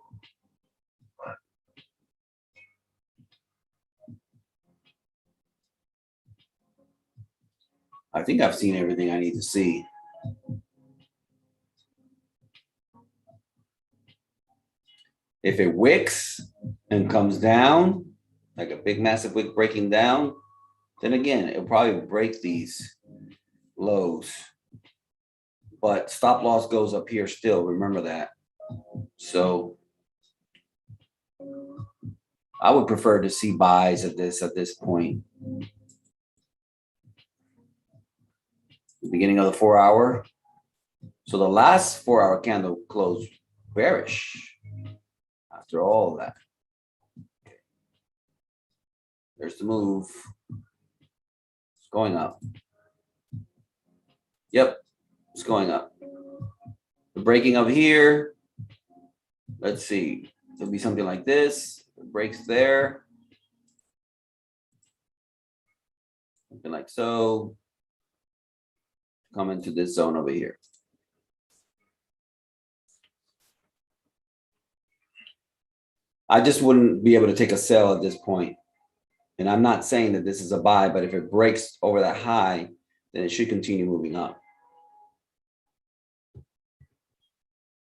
I think I've seen everything I need to see. If it wicks and comes down, like a big massive wick breaking down, then again, it'll probably break these lows. But stop loss goes up here still, remember that. So I would prefer to see buys at this point. The beginning of the 4 hour. So the last 4 hour candle closed bearish after all of that. There's the move. It's going up. Yep, it's going up. The breaking of here. Let's see. It'll be something like this. It breaks there. Something like so. Come into this zone over here. I just wouldn't be able to take a sell at this point. And I'm not saying that this is a buy, but if it breaks over that high, then it should continue moving up.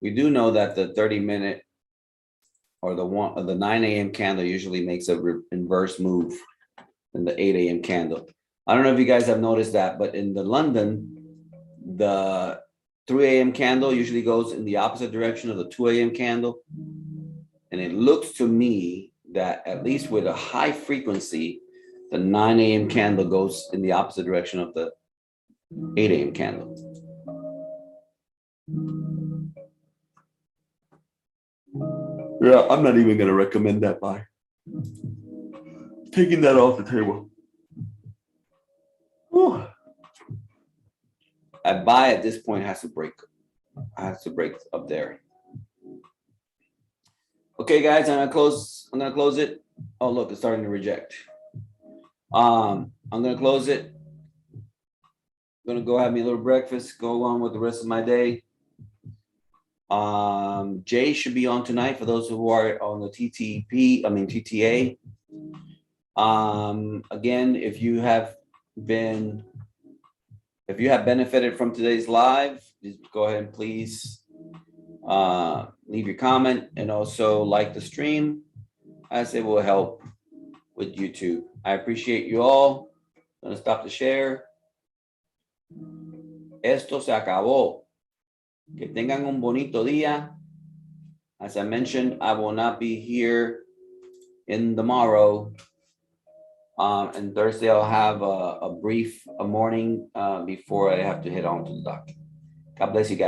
We do know that the 30-minute or the 9 a.m. candle usually makes a inverse move than the 8 a.m. candle. I don't know if you guys have noticed that, but in the London, the 3 a.m. candle usually goes in the opposite direction of the 2 a.m. candle. And it looks to me that at least with a high frequency, the 9 a.m. candle goes in the opposite direction of the 8 a.m. candle. Yeah, I'm not even going to recommend that buy. Taking that off the table. Whew. A buy at this point has to break up there. Okay, guys, I'm gonna close it. Oh, look, it's starting to reject. I'm gonna close it. I'm gonna go have me a little breakfast, go on with the rest of my day. Jay should be on tonight for those who are on the TTA. Again, if you have benefited from today's live, just go ahead and please leave your comment and also like the stream, as it will help with YouTube. I appreciate you all. I'm gonna stop the share. Esto se acabó. Que tengan un bonito día. As I mentioned, I will not be here in tomorrow. And Thursday I'll have a brief morning before I have to head on to the doctor. God bless you guys.